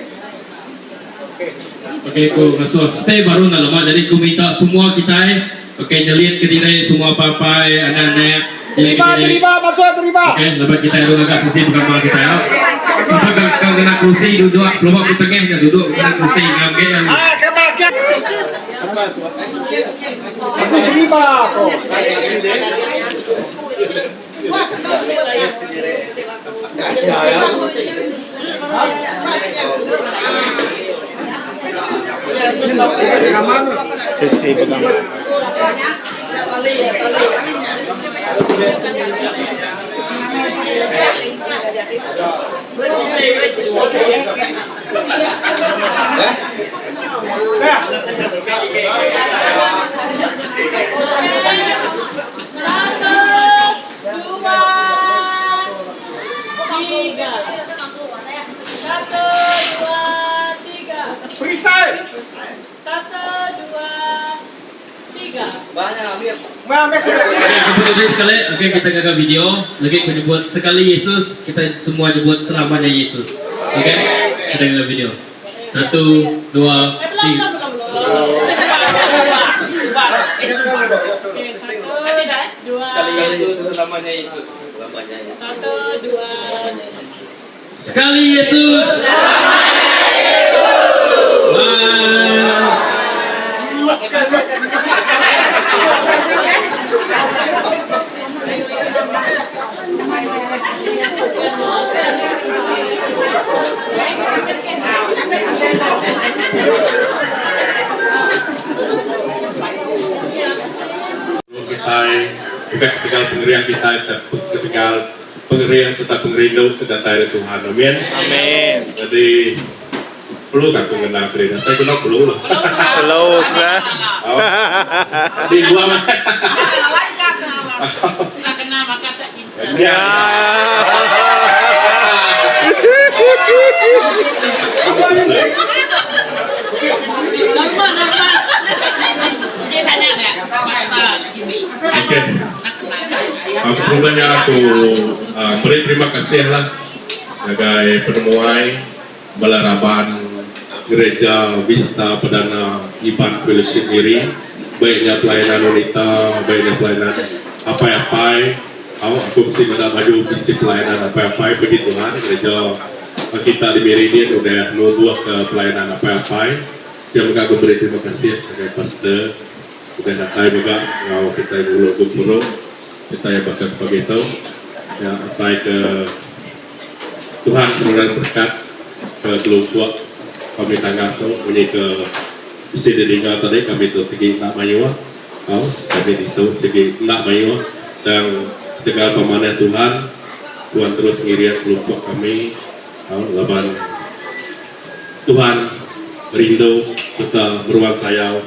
Okey, so stay baru na lama. Jadi aku minta semua kita nyelihat ke diri semua apa-apa anak-anak. Terima, terima. Okey, lepas kita duduk agak sisi bersama kita ya. Sampai kau kena kursi duduk, kelompok kita tengahnya duduk kena kursi ngam yang. Terima kok. Sisi pertama. Freestyle. 1, 2, 3. Okey, kemudian sekali, okey kita gagal video. Lagi aku nyebut sekali Yesus, kita semua nyebut selamanya Yesus. Okey, kita gagal video. 1, 2, 3. Sekali Yesus, selamanya Yesus. 1, 2. Sekali Yesus. Kita bukan setinggal pengerian kita, ketinggal pengerian serta pengerindu sudah tahu Tuhan. Amin. Amin. Jadi perlu kan mengenal gereja? Saya kenal perlu lah. Peluk lah. Di gua mah. Nak kenal maka tak cinta. Ya. Normal. Dia tanya nak Pak Jimmy. Oke. Sebenarnya aku beri terima kasih lah sebagai penemuai balaraban gereja Vista Perdana Iban Fellowship Miri, baiknya pelayanan wanita, baiknya pelayanan apa-apa. Aku mesti maju visi pelayanan apa-apa, begitu kan gereja kita di Meridian udah nubuah ke pelayanan apa-apa. Dia juga aku beri terima kasih sebagai pastor udah datang juga kalau kita dulu guru kita yang bakal begitu ya saya ke Tuhan sebenarnya berkat ke kelompok kami tanggap tu bunyi ke isi didengar tadi kami tu segi nak mayu kami itu segi nak mayu dan tegal pemanah Tuhan terus ngiriat kelompok kami laban Tuhan rindu kita beruang sayang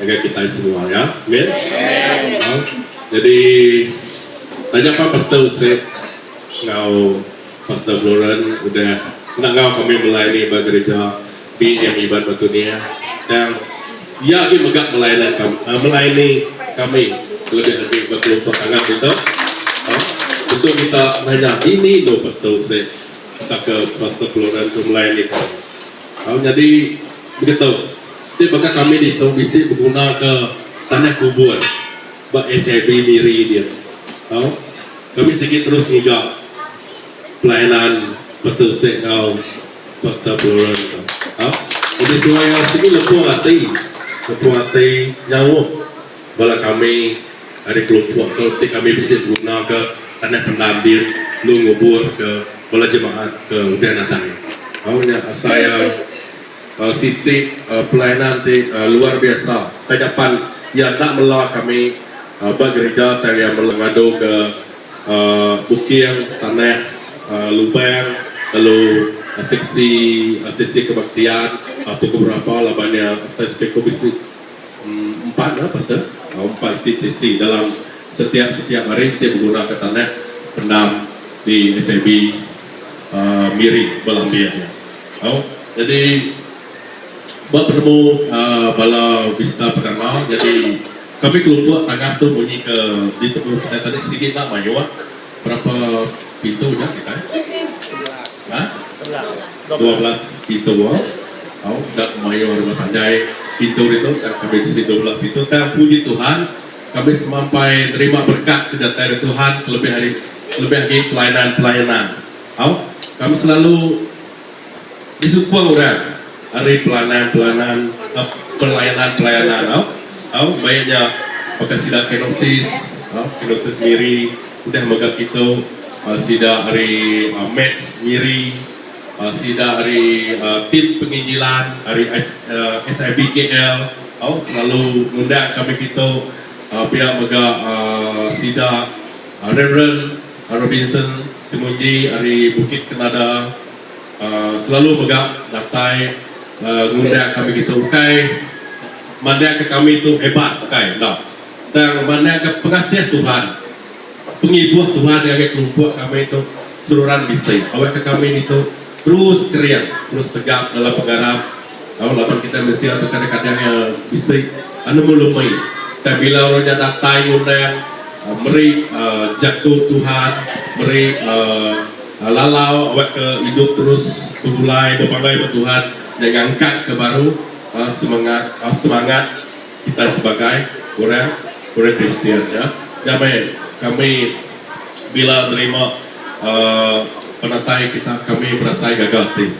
agar kita semua ya amin. Jadi tanya apa Pastor Usep ngau Pastor Floren udah ngau kami melayani gereja yang ibadah dunia dan ya lagi megak melayani kami lebih berkelompok tangan itu untuk kita nanya ini loh Pastor Usep kita ke Pastor Floren untuk melayani kami jadi begitu jadi bakal kami itu bisa berguna ke tanah kubur bak SIB Miri dia kami sedikit terus ngigap pelayanan Pastor Usep kau Pastor Floren jadi semua sedikit lepuh hati nyawa bala kami ada kelompok kalau kami bisa berguna ke tanah penambil lu ngubur ke bala jemaat ke udah datang saya Siti pelayanan luar biasa hadapan yang tak melah kami gereja yang mengadu ke Bukit tanah Lubang lalu seksi kebaktian pukul berapa labannya saya spekubisi 4 Pastor 4 sisi dalam setiap hari kita menggunakan tanah pendam di SAB Miri Belambia. Jadi bertemu bala Vista Perdana. Jadi kami kelompok tengah tu bunyi ke di tempat kita tadi sedikit nak mayu. Berapa pintu dah kita? 12 pintu. Dah mayu rumah tandai pintu itu. Kami di situ 12 pintu. Dan puji Tuhan, kami sampai terima berkat dari Tuhan lebih lagi pelayanan. Kami selalu disupport orang hari pelayanan. Banyaknya sida kenosis Miri sudah megak itu, sida hari Mets Miri, sida hari tim penginjilan hari SIBKL, selalu mengundang kami kita pihak megak sida Reverend Robinson Simunji hari Bukit Kenada, selalu megak datai mengundang kami kita ukai mana ke kami itu hebat ukai dan mana ke pengasihan Tuhan, pengibuah Tuhan yang kelompok kami itu seluruhan bisa awak ke kami itu terus keriang, terus tegap dalam penggarap. Lapan kita mesti atau kadang-kadang yang bisa mulai dan bila orangnya datai ngundang meri jatuh Tuhan, meri lalau awak ke hidup terus mulai berpangai Tuhan dan angkat ke baru semangat kita sebagai orang Kristian ya. Jadi kami bila terima penatai kita kami merasa gagal ti,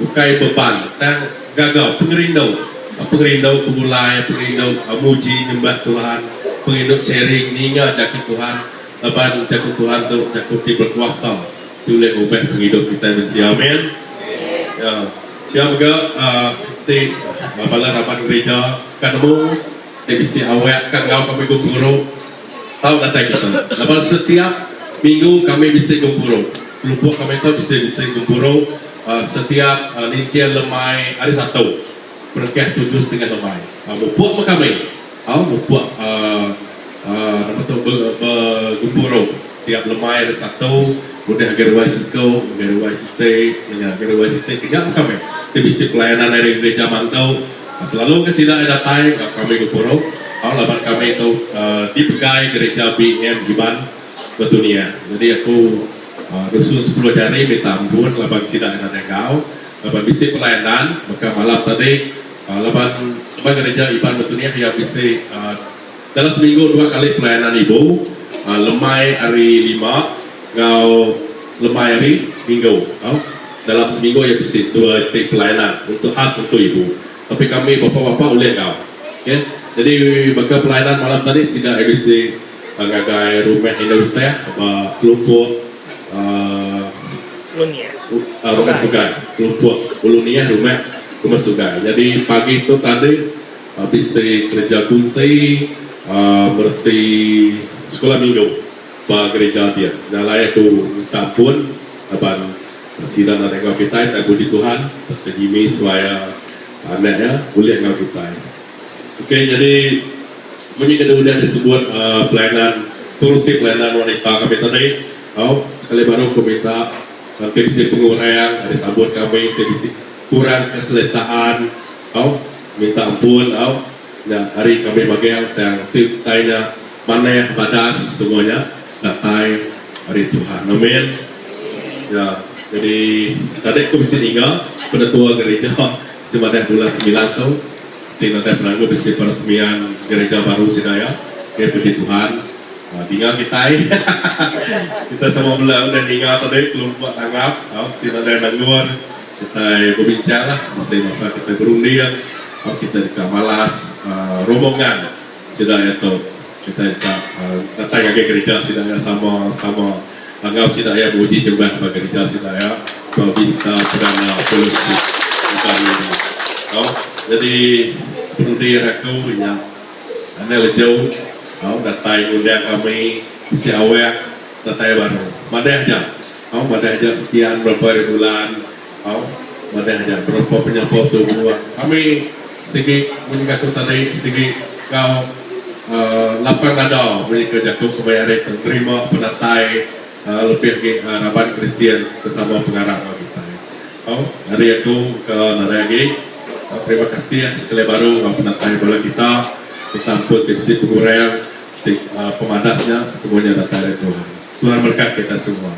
bukai beban dan gagal pengerindau pemulai pengerindau muji nyembah Tuhan, pengerindau sharing ninga jaku Tuhan, lepas jaku Tuhan tu jaku ti berkuasa tuleh ubah penghidup kita mensi amin. Ya juga ti bala rapat gereja kanemu ti bisi awak kan ngau kami guru tahu kata kita. Lepas setiap minggu kami bisa guru. Kelompok kami tu bisa guru setiap lintian lemai hari Sabtu. Berkah 7.30 lemai. Buat kami. Buat apa tu guru tiap lemai hari Sabtu. Udah gerwai situ, gerwai site, tinggal kami. Bisa pelayanan dari gereja mantau. Selalu kesida datang kami ke Puro. Lapan kami itu dipegai gereja BM Giban Betunia. Jadi aku dusun 10 jari minta ampun. Lapan sida datang kau. Lapan bisa pelayanan. Maka malam tadi lapan gereja Iban Betunia yang bisa dalam seminggu 2 kali pelayanan ibu. Lemai hari 5. Kau lemai hari minggu, dalam seminggu ya bisa 2 titik pelayanan untuk khas untuk ibu. Tapi kami bapak-bapak boleh kau, okay? Jadi bagi pelayanan malam tadi sudah bisa ngagai rumah Indonesia, kelompok rumah sugai, kelompok Ulunia rumah sugai. Jadi pagi itu tadi bisa kerja kunci, bersih sekolah minggu. Gereja dia, dan layak tu minta pun, abang sidang ada kau kita, tak budi Tuhan, pasti Jimmy supaya anaknya boleh kau kita. Okey, jadi bunyi kedua disebut pelayanan, fungsi pelayanan wanita kami tadi. Sekali baru aku minta nanti bisa penguraian, ada sabut kami, bisa kurang keselesaan, minta ampun, dan hari kami bagian yang tanya mana yang badas semuanya. Datai hari Tuhan, amin. Ya, jadi tadi aku bisa tinggal penetua gereja sebanyak bulan 9 tahun. Nanti penangguh bisa peresmian gereja baru Sidaya. Ya, puji Tuhan. Tinggal kita, kita sama belah dan tinggal tadi kelompok tanggap. Kita ada nanggur, kita berbincang lah. Bisa masa kita berunding, kita di Kamalas, rombongan Sidaya itu. Kita datang ke gereja Sidaya sama anggap Sidaya puji nyembah bagi gereja Sidaya Vista Perdana Fellowship bukan ini. Jadi perlu aku yang anda jauh datang undang kami isi awak datang baru madah aja sekian berapa bulan madah aja berapa penyampaian tubuh kami segi meningkatkan tadi segi kau lapang dada mereka jatuh kebayar terima penatai lebih lagi Raban Kristian bersama pengarah kita. Hari itu ke Narayagi. Terima kasih atas sekali baru penatai bola kita. Kita ampun tipsi penguraian, pemadasnya semuanya datang dari Tuhan. Tuhan berkat kita semua.